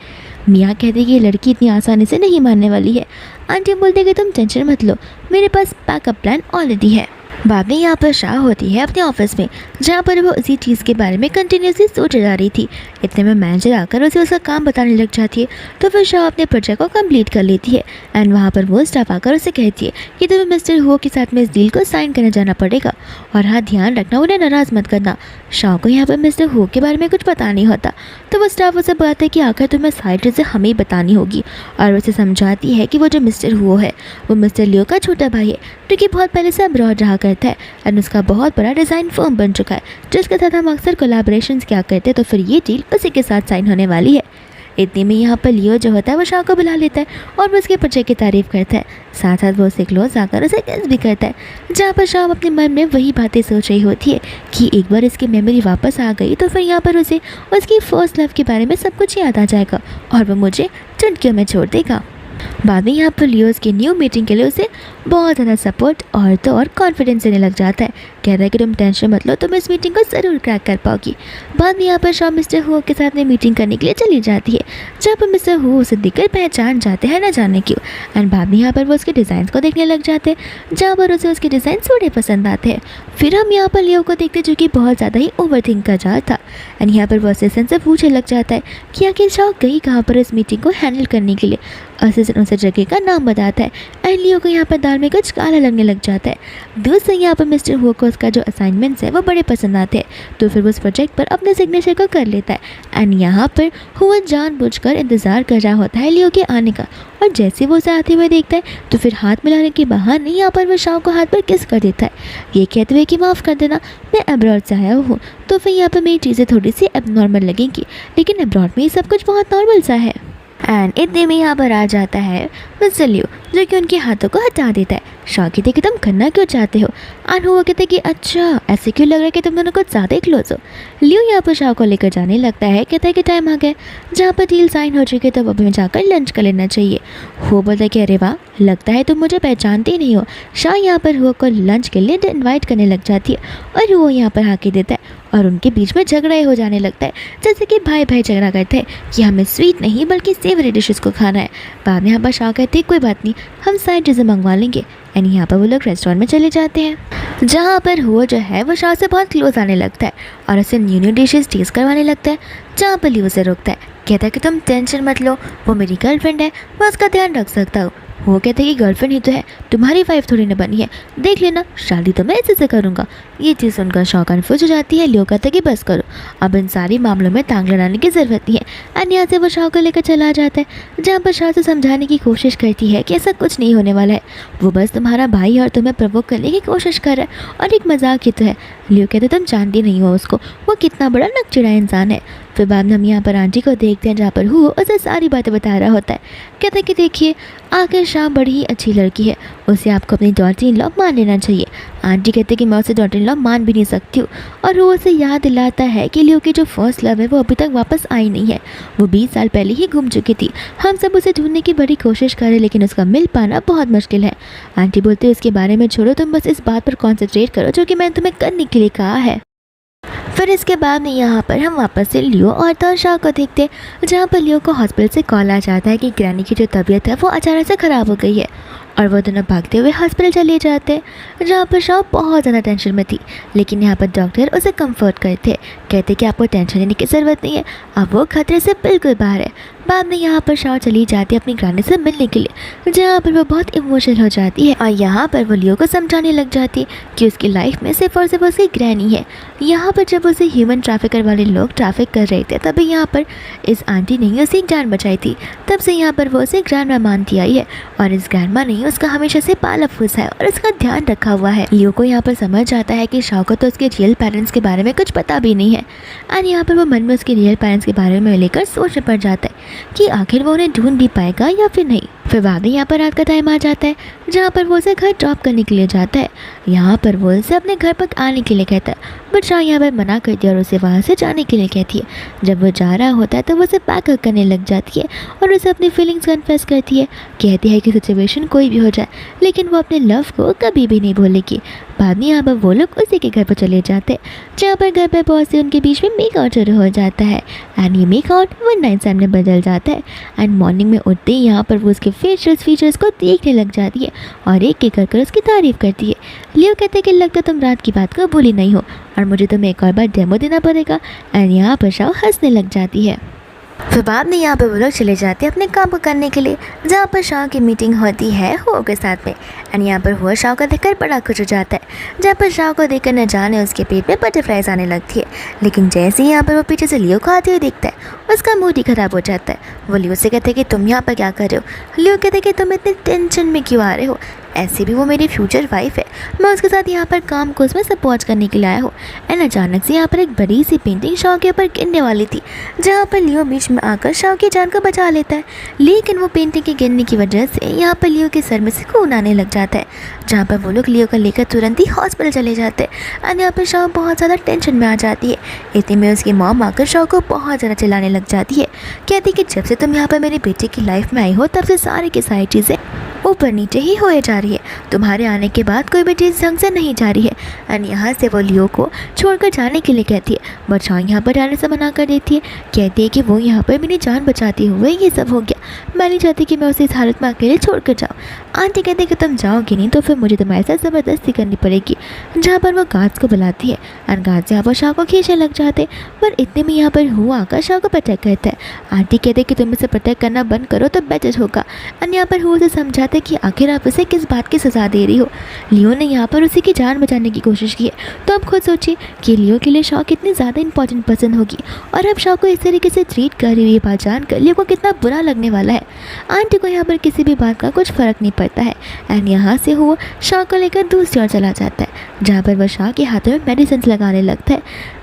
मिया कहती है कि ये लड़की इतनी आसानी से नहीं मानने वाली है। आंटी बोलते कि तुम टेंशन मत लो, मेरे पास बैकअप प्लान ऑलरेडी है। बाद में यहाँ पर शाह होती है अपने ऑफिस में, जहाँ पर वो उसी चीज़ के बारे में कंटिन्यूसली सोच जा रही थी। इतने में मैनेजर आकर उसे उसका काम बताने लग जाती है, तो फिर शाह अपने प्रोजेक्ट को कंप्लीट कर लेती है। एंड वहाँ पर वो स्टाफ आकर उसे कहती है कि तुम्हें मिस्टर हुओ के साथ में इस डील को साइन करने जाना पड़ेगा, और हाँ ध्यान रखना उन्हें नाराज़ मत करना। शाह को यहाँ पर मिस्टर हुओ के बारे में कुछ पता नहीं होता, तो वो स्टाफ उसे बताता है कि आखिर तुम्हें सारी चीज़ें हमें ही बतानी होगी, और उसे समझाती है कि वो जो मिस्टर हुओ है वो मिस्टर लियो का छोटा भाई है, जो कि बहुत पहले से अब्रॉड रहा करता है। एंड उसका बहुत बड़ा डिज़ाइन फर्म बन चुका है, जिसके साथ हम अक्सर कोलैबोरेशंस क्या करते हैं, तो फिर ये डील उसी के साथ साइन होने वाली है। इतने में यहाँ पर लियो जो होता है वो शाह को बुला लेता है और वो उसके प्रोजेक्ट की तारीफ़ करता है, साथ साथ वो उसे क्लोज आकर उसे किस भी करता है, जहाँ पर शाह अपने मन में वही बातें सोच रही होती है कि एक बार इसकी मेमोरी वापस आ गई तो फिर यहाँ पर उसे उसकी फर्स्ट लव के बारे में सब कुछ याद आ जाएगा और वो मुझे चुटकियों में छोड़ देगा। बाद में यहाँ पर लियो की न्यू मीटिंग के लिए उसे बहुत ज़्यादा सपोर्ट और तो और कॉन्फिडेंस देने लग जाता है। कहता है कि तुम टेंशन मत लो, तुम इस मीटिंग को ज़रूर क्रैक कर पाओगी। बाद में यहाँ पर शाम मिस्टर हु के साथ में मीटिंग करने के लिए चली जाती है, जहाँ पर मिस्टर हु उसे दिखकर पहचान जाते हैं, ना जाने क्यों। एंड बाद में यहाँ पर वो उसके डिज़ाइन को देखने लग जाते हैं, जहाँ पर उसे उसके डिज़ाइन थोड़े पसंद आते हैं। फिर हम यहाँ पर लियो को देखते जो कि बहुत ज़्यादा ही ओवर थिंक कर रहा था। एंड यहाँ पर वो असिस्टेंट से पूछने लग जाता है कि आखिर शाह गई कहाँ पर इस मीटिंग को हैंडल करने के लिए। असिस्टेंट उसे जगह का नाम बताता है एंड लियो को यहाँ पर दाल में कुछ काला लगने लग जाता है। दूसरे यहाँ पर मिस्टर हु को उसका जो असाइनमेंट्स है वो बड़े पसंद आते हैं, तो फिर वो उस प्रोजेक्ट पर अपने सिग्नेचर को कर लेता है। एंड यहाँ पर हुआ जानबूझकर इंतज़ार कर रहा होता है लियो के आने का, और जैसे वो उसे आते हुए देखता है तो फिर हाथ मिलाने के बहाने यहाँ पर वो शाह को हाथ पर किस कर देता है, ये कहते हुए कि माफ़ कर देना, मैं अब्रॉड से आया हूँ तो फिर यहाँ पर मेरी चीज़ें थोड़ी सी एबनॉर्मल लगेंगी, लेकिन अब्रॉड में ये सब कुछ बहुत नॉर्मल सा है। एंड इतने में यहाँ पर आ जाता है मिस्टर लियो, जो कि उनके हाथों को हटा देता है। शाह कहते कि तुम करना क्यों चाहते हो। एंड हुआ कहते कि अच्छा ऐसे क्यों लग रहा है कि तुम दोनों कुछ ज़्यादा ही क्लोज हो। लियो यहाँ पर शाह को लेकर जाने लगता है, कहता है कि टाइम आ गया जहाँ पर डील साइन हो चुकी है, तो अब हमें जाकर लंच कर लेना चाहिए। हो बोलता है कि अरे वाह, लगता है तुम मुझे पहचानते ही नहीं हो। शाह यहाँ पर हुआ को लंच के लिए इन्वाइट करने लग जाती है, और वो यहाँ पर आके देता है, और उनके बीच में झगड़ा हो जाने लगता है, जैसे कि भाई भाई झगड़ा करते हैं कि हमें स्वीट नहीं बल्कि सेवरी डिशेस को खाना है। बाद में यहाँ पर शाह कहते हैं कोई बात नहीं, हम सारी चीज़ें मंगवा लेंगे। एंड यहाँ पर वो लोग रेस्टोरेंट में चले जाते हैं, जहाँ पर हुआ जो है वो शाह से बहुत क्लोज आने लगता है और उसे न्यू न्यू डिशेस टेस्ट करवाने लगता है, जहाँ पर लियो उसे रोकता है, कहता है कि तुम टेंशन मत लो, वो मेरी गर्लफ्रेंड है, मैं उसका ध्यान रख सकता हूँ। वो कहते हैं कि गर्लफ्रेंड ही तो है, तुम्हारी वाइफ थोड़ी ना बनी है, देख लेना शादी तो मैं इसी से करूँगा। ये चीज़ सुनकर शाह कन्फ्यूज हो जाती है। लियो कहता है कि बस करो, अब इन सारी मामलों में टांग लड़ाने की ज़रूरत नहीं है। एंड यहाँ से वो शाह को लेकर चला जाता है, जहाँ पर शाह से समझाने की कोशिश करती है कि ऐसा कुछ नहीं होने वाला है, वो बस तुम्हारा भाई और तुम्हें प्रवोक करने की कोशिश कर रहा है और एक मजाक ही तो है। लियो कहते तुम जानती नहीं हो उसको, वो कितना बड़ा नकचिड़ा इंसान है। फिर बाद में हम यहाँ पर आंटी को देखते हैं, जहाँ पर हु उसे सारी बातें बता रहा होता है, कहते हैं कि देखिए आखिर शाह बड़ी ही अच्छी लड़की है, उसे आपको अपनी डॉटर इन लॉ मान लेना चाहिए। आंटी कहते हैं कि मैं उसे डॉटर इन लॉ मान भी नहीं सकती हूँ, और वो उसे याद दिलाता है कि लियो की जो फर्स्ट लव है वो अभी तक वापस आई नहीं है, वो 20 साल पहले ही घूम चुकी थी। हम सब उसे ढूंढने की बड़ी कोशिश करें, लेकिन उसका मिल पाना बहुत मुश्किल है। आंटी बोलते हैं उसके बारे में छोड़ो, तुम बस इस बात पर कॉन्सेंट्रेट करो जो कि मैंने तुम्हें करने के लिए कहा है। फिर इसके बाद में यहाँ पर हम वापस से लियो और तो शाह को देखते हैं, जहाँ पर लियो को हॉस्पिटल से कॉल आ जाता है कि ग्रैनी की जो तबीयत है वो अचानक से ख़राब हो गई है, और वो दोनों भागते हुए हॉस्पिटल चले जाते हैं, जहाँ पर शाह बहुत ज़्यादा टेंशन में थी। लेकिन यहाँ पर डॉक्टर उसे कंफर्ट करते, कहते कि आपको टेंशन लेने की ज़रूरत नहीं है, अब वो खतरे से बिल्कुल बाहर है। बाद में यहाँ पर शाह चली जाती है अपनी ग्रैनी से मिलने के लिए, जहाँ पर वो बहुत इमोशनल हो जाती है, और यहाँ पर वो लियो को समझाने लग जाती है कि उसकी लाइफ में सिर्फ और सिर्फ उसकी ग्रैनी है। यहाँ पर जब उसे ह्यूमन ट्रैफिकर वाले लोग ट्रैफिक कर रहे थे, तभी यहाँ पर इस आंटी ने उसकी जान बचाई थी। तब से यहाँ पर वो उसे ग्रैंडमा मानती आई है, और इस ग्रैंडमा ने उसका हमेशा से पाला फूसा है और उसका ध्यान रखा हुआ है। लियो को यहाँ पर समझ आता है कि शाह को तो उसके रियल पेरेंट्स के बारे में कुछ पता भी नहीं है, और यहाँ पर वो मन में उसके रियल पेरेंट्स के बारे में लेकर सोचने पड़ जाता है कि आखिर वो उन्हें ढूंढ भी पाएगा या फिर नहीं। फिर बाद में यहाँ पर रात का टाइम आ जाता है, जहाँ पर वो उसे घर ड्रॉप करने के लिए जाता है। यहाँ पर वो उसे अपने घर पर आने के लिए कहता है, बट शाह यहाँ पर मना कर दिया और उसे वहाँ से जाने के लिए कहती है। जब वो जा रहा होता है तो वो उसे पैकअप करने लग जाती है और उसे अपनी फीलिंग्स कन्फेस करती है, कहती है कि सिचुएशन कोई भी हो जाए लेकिन वो अपने लव को कभी भी नहीं भूलेगी। बाद में यहाँ पर वो लोग उसी के घर पर चले जाते हैं, जहाँ पर घर पर बहुत से उनके बीच में मेक आउट शुरू हो जाता है, एंड ये make out one night stand में बदल जाता है। एंड मॉर्निंग में उठते ही यहाँ पर वो उसके फेशियल फीचर्स को देखने लग जाती है और एक एक कर उसकी तारीफ करती है। लियो कहते हैं कि लगता तुम रात की बात को भूली नहीं हो और मुझे तुम्हें एक और बार डेमो देना पड़ेगा। एंड यहाँ पर शाह हंसने लग जाती है। फिर बाद में यहाँ पर वो लोग चले जाते हैं अपने काम को करने के लिए, जहाँ पर शाह की मीटिंग होती है हुआ के साथ में। एंड यहाँ पर हुआ शाह को देखकर बड़ा खुश हो जाता है, जहाँ पर शाह को देखकर न जाने उसके पेट में बटरफ्लाइज आने लगती है। लेकिन जैसे ही यहाँ पर वो पीछे से लियो को आते हुए देखता है, उसका मूड ही ख़राब हो जाता है। वो लियो से कहते हैं कि तुम यहाँ पर क्या कर रहे हो। लियो कहते हैं कि तुम इतने टेंशन में क्यों आ रहे हो, ऐसे भी वो मेरी फ्यूचर वाइफ है, मैं उसके साथ यहाँ पर काम को उसमें सपोर्ट करने के लिए आया हूँ। एंड अचानक से यहाँ पर एक बड़ी सी पेंटिंग शाह के ऊपर गिरने वाली थी, जहाँ पर लियो बीच में आकर शाह की जान को बचा लेता है। लेकिन वो पेंटिंग के गिरने की वजह से यहाँ पर लियो के सर में से खून आने लग जाता है, जहाँ पर वो लोग लियो को लेकर तुरंत ही हॉस्पिटल चले जाते हैं। एंड यहाँ पर शाह बहुत ज़्यादा टेंशन में आ जाती है। इतने में उसकी मॉम आकर शाह को बहुत ज़्यादा चिल्लाने लग लग जाती है। कहती कि जब से तुम यहाँ पर मेरे बेटे की लाइफ में आई हो तब से सारी की सारी चीज़ें ऊपर नीचे ही होए जा रही है। तुम्हारे आने के बाद कोई भी चीज़ ढंग से नहीं जा रही है। एंड यहाँ से वो लियो को छोड़कर जाने के लिए कहती है, बट शाओ यहाँ पर जाने से मना कर देती है। कहती है कि वो यहाँ पर मेरी जान बचाते हुए ये सब हो गया, मैं नहीं चाहती कि मैं उसे इस हालत में अकेले छोड़ कर जाऊँ। आंटी कहती है कि तुम जाओगी नहीं तो फिर मुझे तुम्हारे साथ ज़बरदस्ती करनी पड़ेगी। जहाँ पर वो गार्ड्स को बुलाती है एंड गार्ड्स यहाँ पर शाओ को खींचने लग जाते, पर इतने में यहाँ पर हुआ आकर शाओ को प्रोटेक्ट करता है। आंटी कहते कि तुम इसे प्रोटेक्ट करना बंद करो तो बेटर होगा। एंड यहाँ पर हुआ उसे समझाते कि आखिर आप उसे किस बात की सज़ा दे रही हो। लियो ने यहाँ पर उसी की जान बचाने की कोशिश की है, तो आप खुद सोचिए कि लियो के लिए शाओ कितनी ज़्यादा इंपॉर्टेंट पर्सन होगी, और अब शाओ को इस तरीके से ट्रीट कर रही हुई बात जानकर लियो को कितना बुरा लगने वाला है। आंटी को यहाँ पर किसी भी बात का कुछ फ़र्क नहीं पड़ता है। एंड यहाँ से हुआ शाओ को लेकर दूसरी ओर चला जाता है, जहाँ पर वह शाओ के हाथों में मेडिसिन लगाने लगता है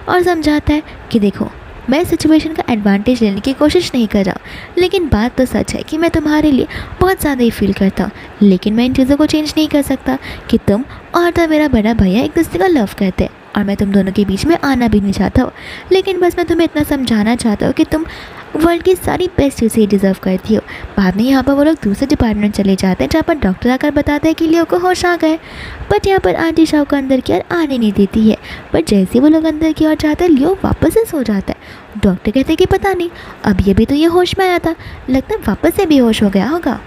और समझाता है कि देखो, मैं सिचुएशन का एडवांटेज लेने की कोशिश नहीं कर रहा, लेकिन बात तो सच है कि मैं तुम्हारे लिए बहुत ज़्यादा ही फील करता हूँ, लेकिन मैं इन चीज़ों को चेंज नहीं कर सकता कि तुम और तो मेरा बड़ा भैया एक दूसरे को लव करते हैं, और मैं तुम दोनों के बीच में आना भी नहीं चाहता हूँ। लेकिन बस मैं तुम्हें इतना समझाना चाहता हूँ कि तुम वर्ल्ड की सारी बेस्ट चीज़ें डिज़र्व करती हो। बाद में यहाँ पर वो लोग दूसरे डिपार्टमेंट चले जाते हैं, जहाँ पर डॉक्टर आकर बताते हैं कि लियो को होश आ गए, बट यहाँ पर आंटी शाओ को अंदर की ओर आने नहीं देती है। बट जैसे वो लोग अंदर की ओर जाते हैं, लियो वापस से सो जाता है। डॉक्टर कहते हैं कि पता नहीं, अभी अभी तो ये होश में आया था, लगता है वापस से बेहोश हो गया होगा।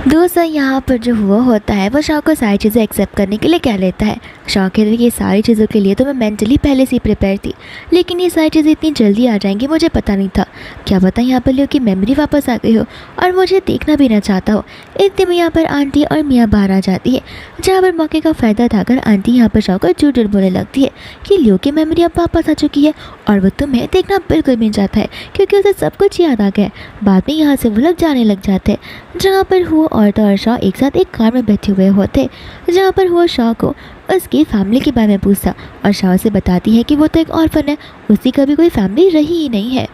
दोस्तों यहाँ पर जो हुआ होता है वो शाओ को सारी चीज़ें एक्सेप्ट करने के लिए कह लेता है। शाओ कहते हैं कि ये सारी चीज़ों के लिए तो मैं मेंटली पहले से ही प्रिपेयर थी, लेकिन ये सारी चीज़ें इतनी जल्दी आ जाएंगी मुझे पता नहीं था। क्या पता यहाँ पर लियो की मेमोरी वापस आ गई हो और मुझे देखना भी ना चाहता हो। इतने में यहाँ पर आंटी और मियाँ बाहर आ जाती है, जहाँ पर मौके का फ़ायदा उठाकर आंटी यहाँ पर शाओ को झूठ बोलने लगती है कि लियो की मेमोरी अब वापस आ चुकी है और वो तुम्हें देखना बिल्कुल भी नहीं चाहता है, क्योंकि उसे सब कुछ याद आ गया। बाद में यहाँ से वो लोग जाने लग जाते हैं, जहाँ पर हुआ औरत और शाओ एक साथ एक कार में बैठे हुए होते, जहाँ पर हुआ शाओ को उसकी फैमिली के बारे में पूछता और शाओ से बताती है कि वो तो एक ऑर्फन है, उसकी कभी कोई फैमिली रही ही नहीं है।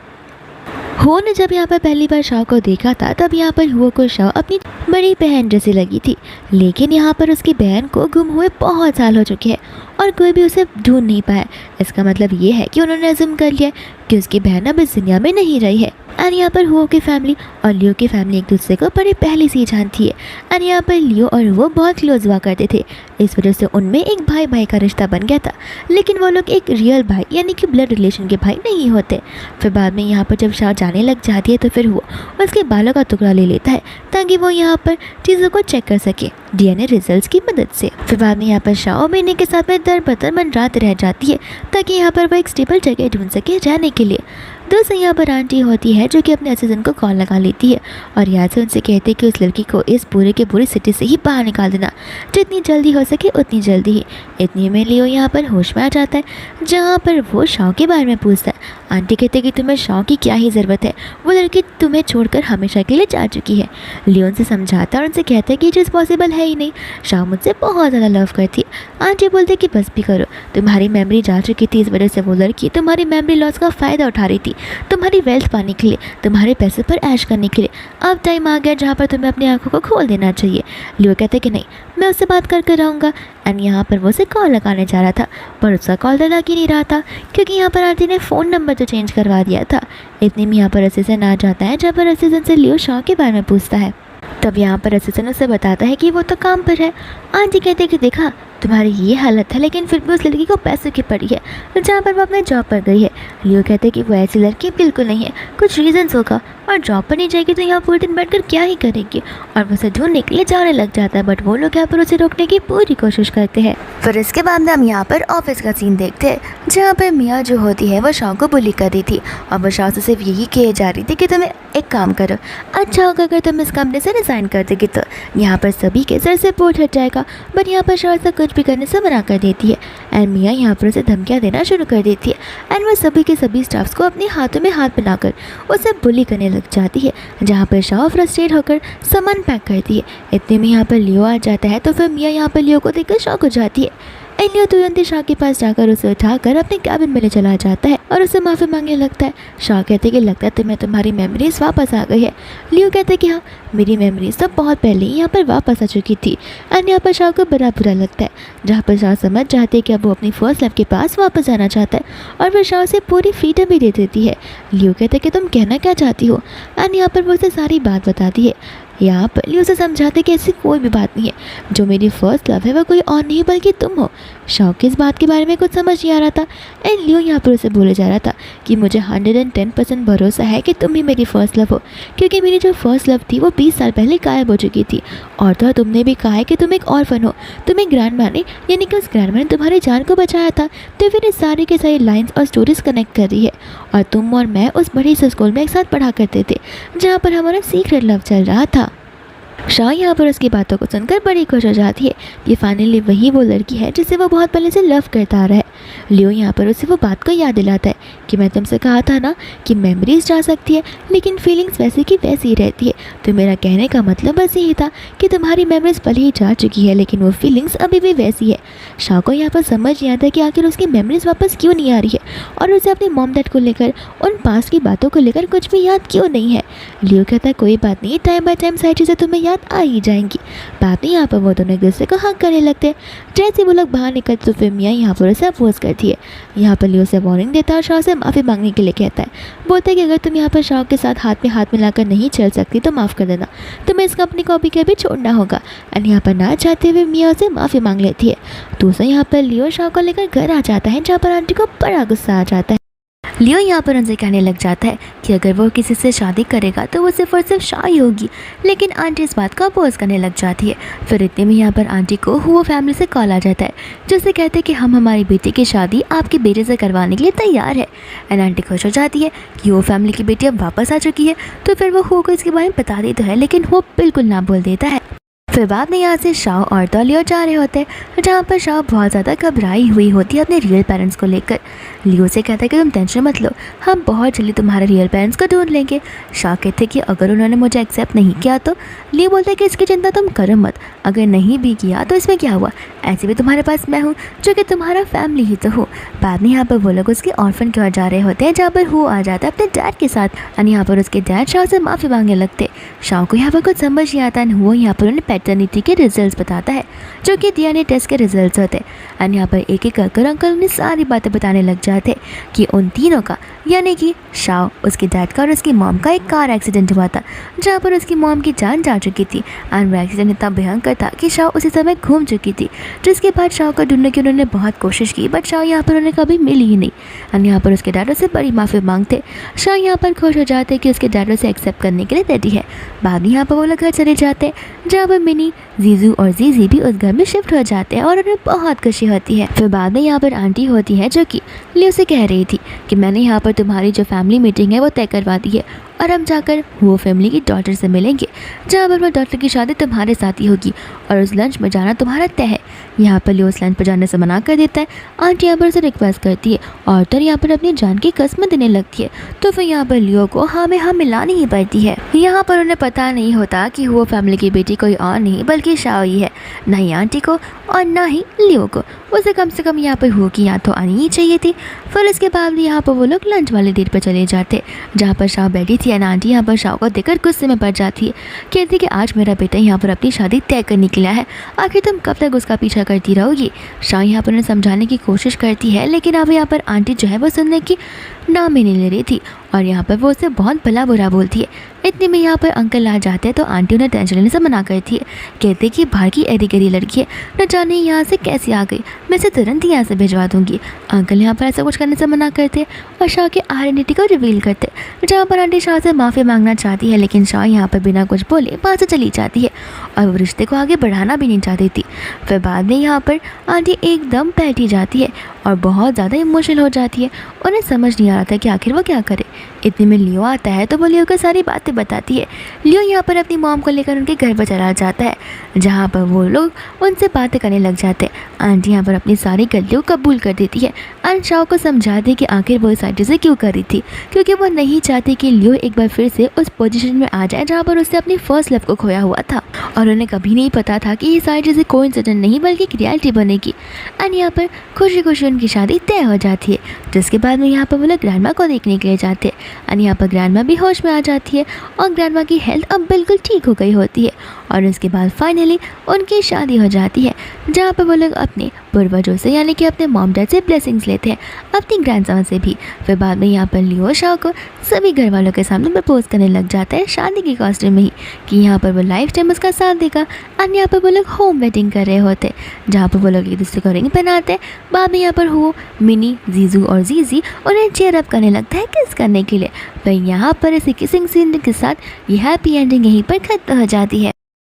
हो ने जब यहाँ पर पहली बार शाओ को देखा था तब यहाँ पर हुआ को शाओ अपनी बड़ी बहन जैसी लगी थी, लेकिन यहाँ पर उसकी बहन को गुम हुए बहुत साल हो चुके हैं और कोई भी उसे ढूंढ नहीं पाया। इसका मतलब ये है कि उन्होंने अज़्यूम कर लिया कि उसकी बहन अब इस दुनिया में नहीं रही है। एंड यहाँ पर हुओ की फैमिली और लियो की फैमिली एक दूसरे को बड़े पहले से ही जानती है। एंड यहाँ पर लियो और वो बहुत क्लोज हुआ करते थे, इस वजह से उनमें एक भाई भाई का रिश्ता बन गया था, लेकिन वो लोग एक रियल भाई यानी कि ब्लड रिलेशन के भाई नहीं होते। फिर बाद में यहाँ पर जब शाओ जाने लग जाती है तो फिर वो उसके बालों का टुकड़ा ले लेता है ताकि वो यहाँ पर चीज़ों को चेक कर सके DNA रिजल्ट्स की मदद से। फिर बाद में यहाँ पर शाओ मीने के साथ में दर बदर मंडराते रह जाती है ताकि यहाँ पर वो एक स्टेबल जगह ढूंढ सके रहने के लिए। दोस्तों यहाँ पर आंटी होती है जो कि अपने असिस्टेंट को कॉल लगा लेती है और यहाँ से उनसे कहते हैं कि उस लड़की को इस पूरे के पूरी सिटी से ही बाहर निकाल देना, जितनी जल्दी हो सके उतनी जल्दी ही। इतनी में लियो यहाँ पर होश में आ जाता है, जहाँ पर वो शाओ के बारे में पूछता है। आंटी कहते हैं कि तुम्हें शाओ की क्या ही ज़रूरत है, वो लड़की तुम्हें छोड़कर हमेशा के लिए जा चुकी है। लियो उनसे समझाता है और उनसे कहता है कि ये चीज़ पॉसिबल है ही नहीं, शाओ मुझसे बहुत ज़्यादा लव करती है। आंटी बोलते कि बस भी करो, तुम्हारी मेमोरी जा चुकी थी, इस वजह से वो लड़की तुम्हारी मेमोरी लॉस का फ़ायदा उठा रही थी, तुम्हारी वेल्थ पाने के लिए, तुम्हारे पैसे पर ऐश करने के लिए। अब टाइम आ गया जहाँ पर तुम्हें अपनी आंखों को खोल देना चाहिए। लियो कहते कि नहीं, मैं उससे बात कर रहूँगा। एंड यहाँ पर वो उसे कॉल लगाने जा रहा था, पर उसका कॉल तो लग ही नहीं रहा था क्योंकि यहाँ पर आंटी ने फ़ोन नंबर तो चेंज करवा दिया था। इतने में यहाँ पर असिस्टेंट आ जाता है, जहाँ पर असिस्टेंट से लियो शाओ के बारे में पूछता है। तब यहाँ पर असिस्टेंट उसे बताता है कि वो तो काम पर है। आंटी कहते कि देखा तुम्हारी ये हालत है, लेकिन फिर भी उस लड़की को पैसों की पड़ी है, जहाँ पर वो अपने जॉब पर गई है। लियो कहते कि वो ऐसी लड़की बिल्कुल नहीं है, कुछ रीजंस होगा, और जॉब पर नहीं जाएगी तो यहाँ पूरे दिन बैठकर क्या ही करेगी, और वो उसे ढूंढने के लिए जाने लग जाता है। बट वो लोग यहाँ पर उसे रोकने की पूरी कोशिश करते हैं। फिर इसके बाद में हम यहाँ पर ऑफिस का सीन देखते हैं, जहाँ पर मियाँ जो होती है वो शाओ को बुली कर दी थी और वो शाओ से सिर्फ यही कहे जा रही थी कि तुम्हें एक काम करो, अच्छा होगा अगर तुम इस कंपनी से रिज़ाइन कर दोगे तो यहाँ पर सभी के सर से बोझ हट जाएगा। बट यहाँ पर शाओ से कुछ भी करने से मना कर देती है एंड मियाँ यहाँ पर उसे धमकियाँ देना शुरू कर देती है एंड वह सभी के सभी स्टाफ्स को अपने हाथों में हाथ मिलाकर उसे बुली करने लग जाती है, जहाँ पर शाओ फ्रस्ट्रेट होकर सामान पैक करती है। इतने में यहाँ पर लियो आ जाता है तो फिर मियाँ यहाँ पर लियो को देखकर शॉक हो जाती है। लियो तुरंत ही शाह के पास जाकर उसे उठाकर अपने कैबिन में ले चला जाता है और उससे माफ़ी मांगने लगता है। शाह कहते कि लगता है तुम्हें तुम्हारी मेमोरीज वापस आ गई है। लियो कहते कि हाँ, मेरी मेमोरीज तो बहुत पहले ही यहाँ पर वापस आ चुकी थी। एंड यहाँ पर शाह को बड़ा बुरा लगता है, जहाँ पर शाह समझ जाते कि अब वो अपनी फर्स्ट लव के पास वापस जाना चाहता है और फिर शाह से पूरी फ्रीडम भी दे देती है। लियो कहते कि तुम कहना क्या चाहती हो। एंड यहाँ पर वो उसे सारी बात बताती है। यहाँ पर लियो से समझाते कि ऐसी कोई भी बात नहीं है, जो मेरी फर्स्ट लव है वो कोई और नहीं बल्कि तुम हो। शाह की इस बात के बारे में कुछ समझ नहीं आ रहा था एंड लियो यहाँ पर उसे बोले जा रहा था कि मुझे 110% भरोसा है कि तुम ही मेरी फ़र्स्ट लव हो, क्योंकि मेरी जो फर्स्ट लव थी वो 20 साल पहले गायब हो चुकी थी। और तो तुमने भी कहा है कि तुम एक ऑर्फन हो, तुम्हें ग्रैंड माँ ने यानी कि उस ग्रैंड माँ ने तुम्हारी जान को बचाया था। तो फिर इस सारे के सारे लाइन्स और स्टोरीज कनेक्ट कर रही है। और तुम और मैं उस बड़ी से स्कूल में एक साथ पढ़ा करते थे, जहाँ पर हमारा सीक्रेट लव चल रहा था। शाह यहाँ पर उसकी बातों को सुनकर बड़ी खुश हो जाती है कि फाइनली वही वो लड़की है जिसे वो बहुत पहले से लव करता आ रहा है। लियो यहाँ पर उसे वो बात को याद दिलाता है कि मैं तुमसे कहा था ना कि मेमोरीज जा सकती है लेकिन फीलिंग्स वैसे की वैसी ही रहती है। तो मेरा कहने का मतलब बस यही था कि तुम्हारी मेमोरीज भले ही जा चुकी है लेकिन वो फीलिंग्स अभी भी वैसी है। शाह को यहाँ पर समझ नहीं आता कि आखिर उसकी मेमोरीज वापस क्यों नहीं आ रही है और उसे अपने मॉम डैड को लेकर उन पास्ट की बातों को लेकर कुछ भी याद क्यों नहीं है। लियो कहता है कोई बात नहीं, टाइम बाय टाइम सारी चीज़ें तुम्हें याद आ ही जाएंगी। बात नहीं, यहाँ पर वो दोनों एक दूसरे को हक करने लगते हैं। जैसे वो लोग बाहर निकलते तो फिर मियाँ यहाँ पर उसे अपोज करती है। यहाँ पर लियो से वार्निंग देता है और शाह से माफ़ी मांगने के लिए कहता है। बोलता है कि अगर तुम यहाँ पर शाह के साथ हाथ मिलाकर नहीं चल सकती तो माफ़ कर देना, तुम्हें इस कंपनी को अभी के भी छोड़ना होगा। एंड यहाँ पर ना चाहते हुए मियाँ उसे माफ़ी मांग लेती है। दूसरा यहाँ पर लियो शाह को लेकर घर आ जाता है, जहाँ पर आंटी को बड़ा गुस्सा आ जाता है। लियो यहाँ पर उनसे कहने लग जाता है कि अगर वो किसी से शादी करेगा तो वो सिर्फ और सिर्फ शाह ही होगी, लेकिन आंटी इस बात को अपोज करने लग जाती है। फिर इतने में यहाँ पर आंटी को हुआ फैमिली से कॉल आ जाता है, जिससे कहते हैं कि हम हमारी बेटी की शादी आपके बेटे से करवाने के लिए तैयार है। एंड आंटी खुश हो जाती है कि वो फैमिली की बेटी अब वापस आ चुकी है। तो फिर वो हो को इसके बारे में बता देता है, लेकिन वो बिल्कुल ना बोल देता है। फिर बाद में यहाँ से शाह और तो लियो जा रहे होते हैं, जहाँ पर शाह बहुत ज़्यादा घबराई हुई होती है अपने रियल पेरेंट्स को लेकर। लियो से कहता है कि तुम टेंशन मत लो, हम बहुत जल्दी तुम्हारे रियल पेरेंट्स को ढूंढ लेंगे। शाह कहते कि अगर उन्होंने मुझे एक्सेप्ट नहीं किया तो। लियो बोलता है कि इसकी चिंता तुम करो मत, अगर नहीं भी किया तो इसमें क्या हुआ, ऐसे भी तुम्हारे पास मैं हूँ जो कि तुम्हारा फैमिली ही तो हो। बाद में यहाँ पर वो लोग उसके ऑर्फन की ओर जा रहे होते हैं, जहाँ पर वो आ जाता है अपने डैड के साथ। और यहाँ पर उसके डैड शाह से माफ़ी मांगने लगते। शाह को यहाँ पर कुछ समझ नहीं आता, वो यहाँ पर उन्हें पैटर्निटी के रिजल्ट्स बताता है, जो कि डीएनए टेस्ट के रिजल्ट्स होते हैं। एंड यहाँ पर एक एक कर अंकल उन्हें सारी बातें बताने लग जाते कि उन तीनों का यानी कि शाह, उसके डैड का और उसकी मॉम का एक कार एक्सीडेंट हुआ था, जहाँ पर उसकी मॉम की जान जा चुकी थी। एंड वो एक्सीडेंट इतना भयंकर था कि शाह उसी समय घूम चुकी थी, जिसके बाद शाह को ढूंढने की उन्होंने बहुत कोशिश की, बट शाह यहाँ पर उन्हें कभी मिली ही नहीं। एंड यहाँ पर उसके डैड से बड़ी माफ़ी मांगते। शाह यहाँ पर खुश हो जाते कि उसके डैड से एक्सेप्ट करने के लिए रेडी है। बाद में यहाँ पर वो लोग घर चले जाते हैं, जहाँ पर मिनी, जीजू और जीजी भी उस घर में शिफ्ट हो जाते हैं और उन्हें बहुत खुशी होती है। फिर बाद में यहाँ पर आंटी होती है, जो कि लियो से कह रही थी कि मैंने यहाँ पर तुम्हारी जो फैमिली मीटिंग है वो तय करवा दी है और हम जाकर वो फैमिली की डॉटर से मिलेंगे, जहाँ पर वो डॉटर की शादी तुम्हारे साथ ही होगी और उस लंच में जाना तुम्हारा तय है। यहाँ पर लियो उस लंच पर जाने से मना कर देता है। आंटी यहाँ पर उसे रिक्वेस्ट करती है और तो यहाँ पर अपनी जान की कसम देने लगती है। तो फिर यहाँ पर लियो को हाँ में हाँ मिलानी ही पड़ती है। यहाँ पर उन्हें पता नहीं होता कि वो फैमिली की बेटी कोई और नहीं बल्कि शाह ही है, ना ही आंटी को और ना ही लियो को। उसे कम से कम यहाँ पर हो की याद तो आनी ही चाहिए थी। फिर इसके बाद यहाँ पर वो लोग लंच वाली डेट पर चले जाते, जहाँ पर शाह बैठी थी। आंटी यहाँ पर शाह को देखकर गुस्से में पड़ जाती है, कहती कि आज मेरा बेटा यहाँ पर अपनी शादी तय करने के लिए है, आखिर तुम कब तक उसका पीछा करती रहोगी। शाह यहाँ पर उन्हें समझाने की कोशिश करती है, लेकिन अब यहाँ पर आंटी जो है वो सुनने की नाम ही नहीं ले रही थी और यहाँ पर वो उसे बहुत भला बुरा बोलती है। इतने में यहाँ पर अंकल आ जाते हैं, तो आंटी उन्हें टेंशन लेने से मना करती है, कहते कि बाहर की एडी गरी लड़की है, न जाने यहाँ से कैसे आ गई, मैं इसे तुरंत ही यहाँ से भिजवा दूंगी। अंकल यहाँ पर ऐसा कुछ करने से मना करते हैं और शाह के आइडेंटिटी को रिवील करते, जहाँ पर आंटी शाह से माफ़ी मांगना चाहती है, लेकिन शाह यहाँ पर बिना कुछ बोले वहाँ से चली जाती है और वो रिश्ते को आगे बढ़ाना भी नहीं चाहती थी। फिर बाद में यहाँ पर आंटी एकदम बैठी जाती है और बहुत ज़्यादा इमोशनल हो जाती है। उन्हें समझ नहीं आ रहा था कि आखिर वो क्या करे। इतने में लियो आता है तो वो लियो को सारी बातें बताती है। लियो यहाँ पर अपनी मॉम को लेकर उनके घर पर चला जाता है, जहाँ पर वो लोग उनसे बातें करने लग जाते हैं। आंटी यहाँ पर अपनी सारी गलतियों को कबूल कर देती है और शाओ को समझाती है कि आखिर वो सारी चीज़ें क्यों कर रही थी, क्योंकि वो नहीं चाहती कि लियो एक बार फिर से उस पोजीशन में आ जाए जहाँ पर उसने अपनी फर्स्ट लव को खोया हुआ था। और उन्हें कभी नहीं पता था कि ये सारी चीज़ें कोइंसिडेंट नहीं बल्कि एक रियलिटी बनेगी। एंड यहाँ पर खुशी खुशी उनकी शादी तय हो जाती है, जिसके बाद में यहाँ पर वो लोग ग्रैंडमा को देखने के लिए जाते हैं। एंड यहाँ पर ग्रैंडमा भी होश में आ जाती है और ग्रैंडमा की हेल्थ अब बिल्कुल ठीक हो गई होती है। और उसके बाद फाइनली उनकी शादी हो जाती है, जहाँ पर वो लोग अपने पूर्वजों से यानी कि अपने मॉम डैड से ब्लेसिंग्स लेते हैं, अपनी ग्रैंडसन से भी। फिर बाद में यहाँ पर लियो शाओ को सभी घर वालों के सामने प्रपोज करने लग जाता है शादी के कॉस्ट्यूम में ही, कि यहाँ पर वो लाइफ टाइम उसका साथ देगा। और यहाँ पर वो लोग होम वेडिंग कर रहे होते, जहाँ पर वो लोग एक दूसरे को रिंग पहनाते। बाद में यहाँ पर हो मिनी, जीजू और जीजी उन्हें चेयर अप करने लगता है किस करने के लिए। फिर यहाँ पर इसे किसिंग सीन के साथ ये हैप्पी एंडिंग यहीं पर खत्म हो जाती है।